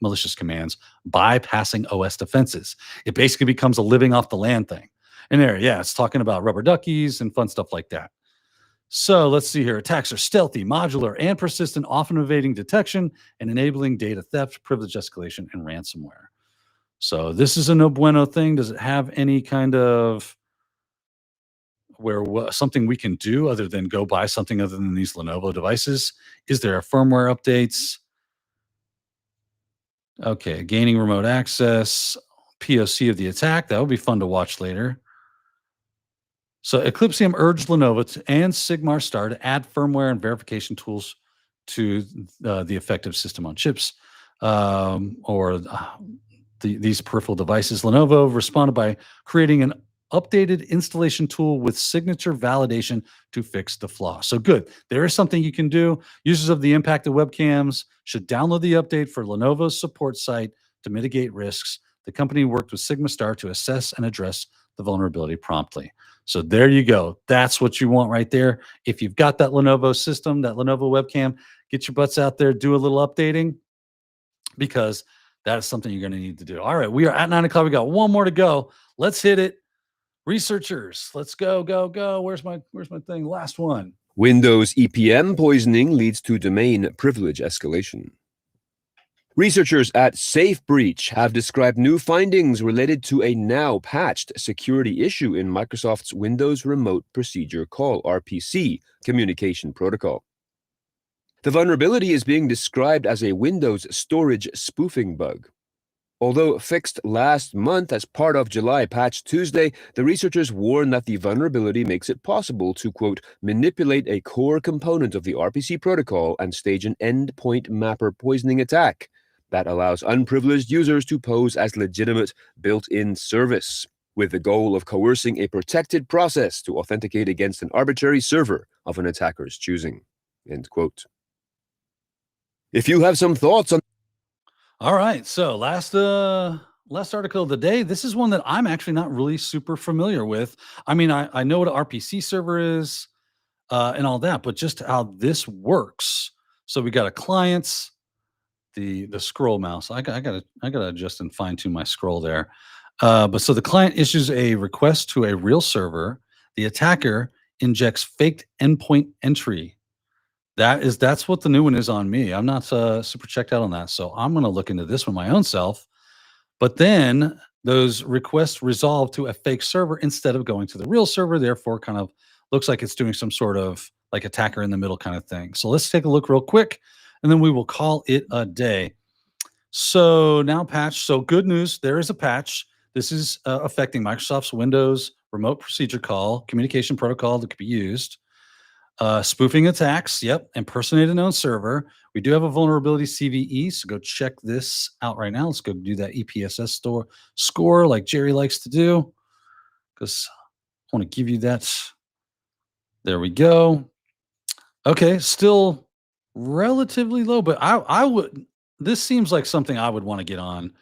malicious commands, bypassing OS defenses. It basically becomes a living off the land thing. And it's talking about rubber duckies and fun stuff like that. So let's see here. Attacks are stealthy, modular, and persistent, often evading detection and enabling data theft, privilege escalation, and ransomware. So this is a no bueno thing. Does it have any kind of something we can do other than go buy something other than these Lenovo devices? Is there a firmware updates? Okay, gaining remote access, POC of the attack. That would be fun to watch later. So Eclipsium urged Lenovo and Sigmar Star to add firmware and verification tools to the effective system on chips these peripheral devices. Lenovo responded by creating an updated installation tool with signature validation to fix the flaw. So good. There is something you can do. Users of the impacted webcams should download the update for Lenovo's support site to mitigate risks. The company worked with Sigma Star to assess and address the vulnerability promptly. So there you go. That's what you want right there. If you've got that Lenovo system, that Lenovo webcam, get your butts out there, do a little updating, because that is something you're going to need to do. All right, we are at 9 o'clock. We got one more to go. Let's hit it. Researchers, let's go, go, go. Where's my thing? Last one. Windows EPM poisoning leads to domain privilege escalation. Researchers at SafeBreach have described new findings related to a now patched security issue in Microsoft's Windows Remote Procedure Call (RPC) communication protocol. The vulnerability is being described as a Windows storage spoofing bug. Although fixed last month as part of July Patch Tuesday, the researchers warn that the vulnerability makes it possible to, quote, manipulate a core component of the RPC protocol and stage an endpoint mapper poisoning attack that allows unprivileged users to pose as legitimate built-in service, with the goal of coercing a protected process to authenticate against an arbitrary server of an attacker's choosing, end quote. If you have some thoughts on... All right, so last article of the day. This is one that I'm actually not really super familiar with. I mean, I know what an RPC server is and all that, but just how this works. So we got a client, the scroll mouse. I gotta adjust and fine tune my scroll there. But so the client issues a request to a real server. The attacker injects faked endpoint entry. That's what the new one is on me. I'm not super checked out on that, so I'm going to look into this one my own self. But then those requests resolve to a fake server instead of going to the real server. Therefore, kind of looks like it's doing some sort of like attacker in the middle kind of thing. So let's take a look real quick, and then we will call it a day. So now patch. So good news, there is a patch. This is affecting Microsoft's Windows Remote Procedure Call communication protocol that could be used. Spoofing attacks, yep, impersonate a known server. We do have a vulnerability CVE, so go check this out right now. Let's go do that EPSS score like Jerry likes to do, because I want to give you that. There we go. Okay, still relatively low, but I would. This seems like something I would want to get on.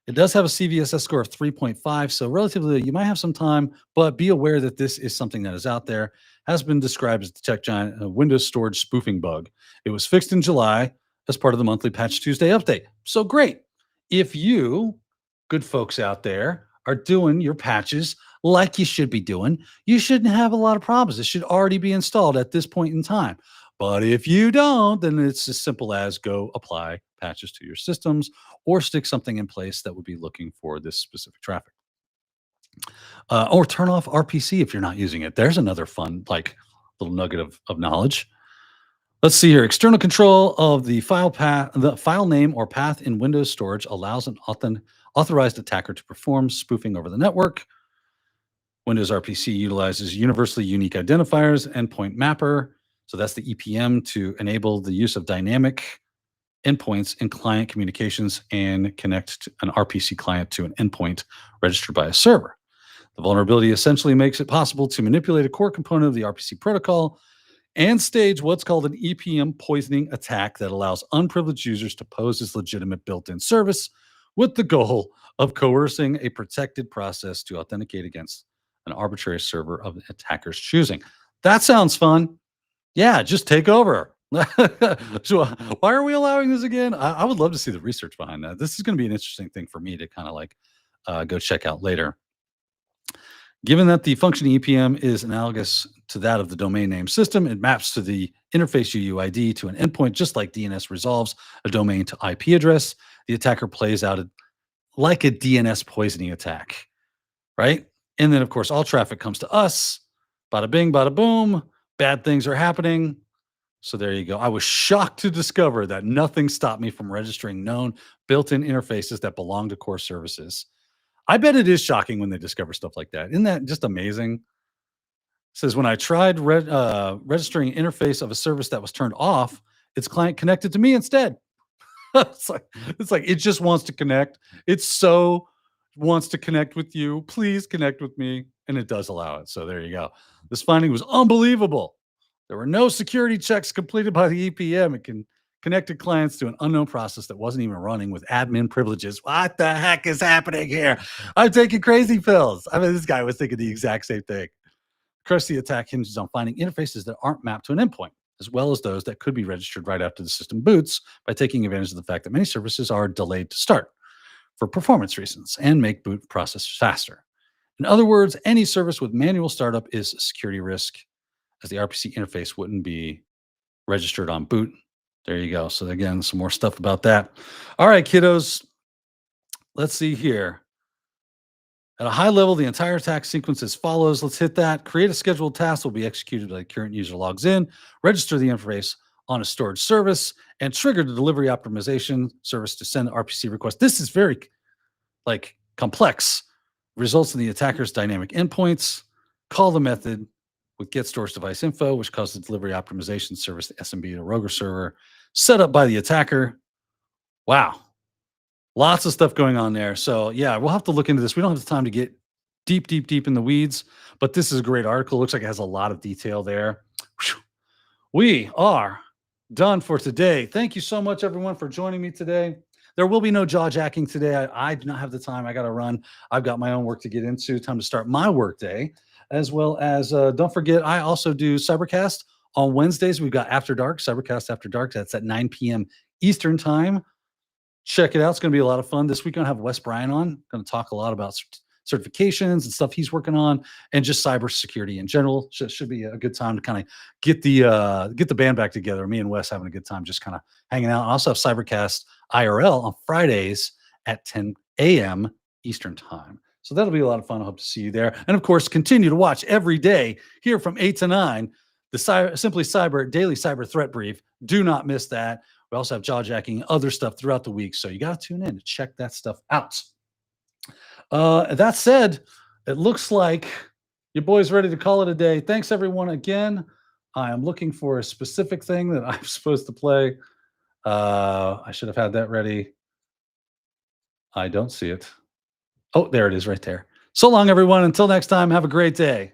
It does have a CVSS score of 3.5, so relatively you might have some time, but be aware that this is something that is out there, has been described as the tech giant Windows storage spoofing bug. It was fixed in July as part of the monthly Patch Tuesday update. So great. If you, good folks out there, are doing your patches like you should be doing, you shouldn't have a lot of problems. It should already be installed at this point in time. But if you don't, then it's as simple as go apply patches to your systems or stick something in place that would be looking for this specific traffic. Or turn off RPC if you're not using it. There's another fun, like, little nugget of knowledge. Let's see here. External control of the file path, the file name or path in Windows storage allows an authorized attacker to perform spoofing over the network. Windows RPC utilizes universally unique identifiers, endpoint mapper. So that's the EPM to enable the use of dynamic endpoints in client communications and connect an RPC client to an endpoint registered by a server. The vulnerability essentially makes it possible to manipulate a core component of the RPC protocol and stage what's called an EPM poisoning attack that allows unprivileged users to pose as legitimate built-in service with the goal of coercing a protected process to authenticate against an arbitrary server of the attacker's choosing. That sounds fun. Yeah, just take over. So why are we allowing this again? I would love to see the research behind that. This is going to be an interesting thing for me to kind of like go check out later. Given that the functioning EPM is analogous to that of the domain name system, it maps to the interface UUID to an endpoint, just like DNS resolves a domain to IP address. The attacker plays out like a DNS poisoning attack, right? And then, of course, all traffic comes to us. Bada bing, bada boom. Bad things are happening. So there you go. I was shocked to discover that nothing stopped me from registering known built-in interfaces that belong to core services. I bet it is shocking when they discover stuff like that. Isn't that just amazing? It says, when I tried registering an interface of a service that was turned off, its client connected to me instead. it's like it just wants to connect. It so wants to connect with you. Please connect with me. And it does allow it. So there you go. This finding was unbelievable. There were no security checks completed by the EPM. It connected clients to an unknown process that wasn't even running with admin privileges. What the heck is happening here? I'm taking crazy pills. I mean, this guy was thinking the exact same thing. Of course, the attack hinges on finding interfaces that aren't mapped to an endpoint, as well as those that could be registered right after the system boots by taking advantage of the fact that many services are delayed to start for performance reasons and make boot process faster. In other words, any service with manual startup is a security risk, as the RPC interface wouldn't be registered on boot. There you go. So again, some more stuff about that. All right, kiddos. Let's see here. At a high level, the entire attack sequence as follows. Let's hit that. Create a scheduled task will be executed by the current user logs in, register the interface on a storage service, and trigger the delivery optimization service to send the RPC request. This is very complex. Results in the attacker's dynamic endpoints. Call the method with get source device info, which causes the delivery optimization service, the SMB to Auger server, set up by the attacker. Wow. Lots of stuff going on there. So yeah, we'll have to look into this. We don't have the time to get deep in the weeds, but this is a great article. Looks like it has a lot of detail there. Whew. We are done for today. Thank you so much, everyone, for joining me today. There will be no jaw jacking today. I do not have the time. I got to run. I've got my own work to get into. Time to start my work day, as well as don't forget, I also do Cybercast on Wednesdays. We've got After Dark, Cybercast After Dark. That's at 9 p.m. Eastern time. Check it out. It's going to be a lot of fun. This week, I'm going to have Wes Bryan on. Going to talk a lot about certifications and stuff he's working on, and just cybersecurity in general. Should be a good time to kind of get the band back together. Me and Wes having a good time, just kind of hanging out. I also have Cybercast IRL on Fridays at 10 a.m. Eastern time. So that'll be a lot of fun. I hope to see you there. And of course, continue to watch every day here from 8 to 9, the Simply Cyber Daily Cyber Threat Brief. Do not miss that. We also have jaw-jacking and other stuff throughout the week. So you got to tune in to check that stuff out. That said, it looks like your boy's ready to call it a day. Thanks, everyone, again. I am looking for a specific thing that I'm supposed to play. I should have had that ready. I don't see it. Oh, there it is right there. So long, everyone. Until next time, have a great day.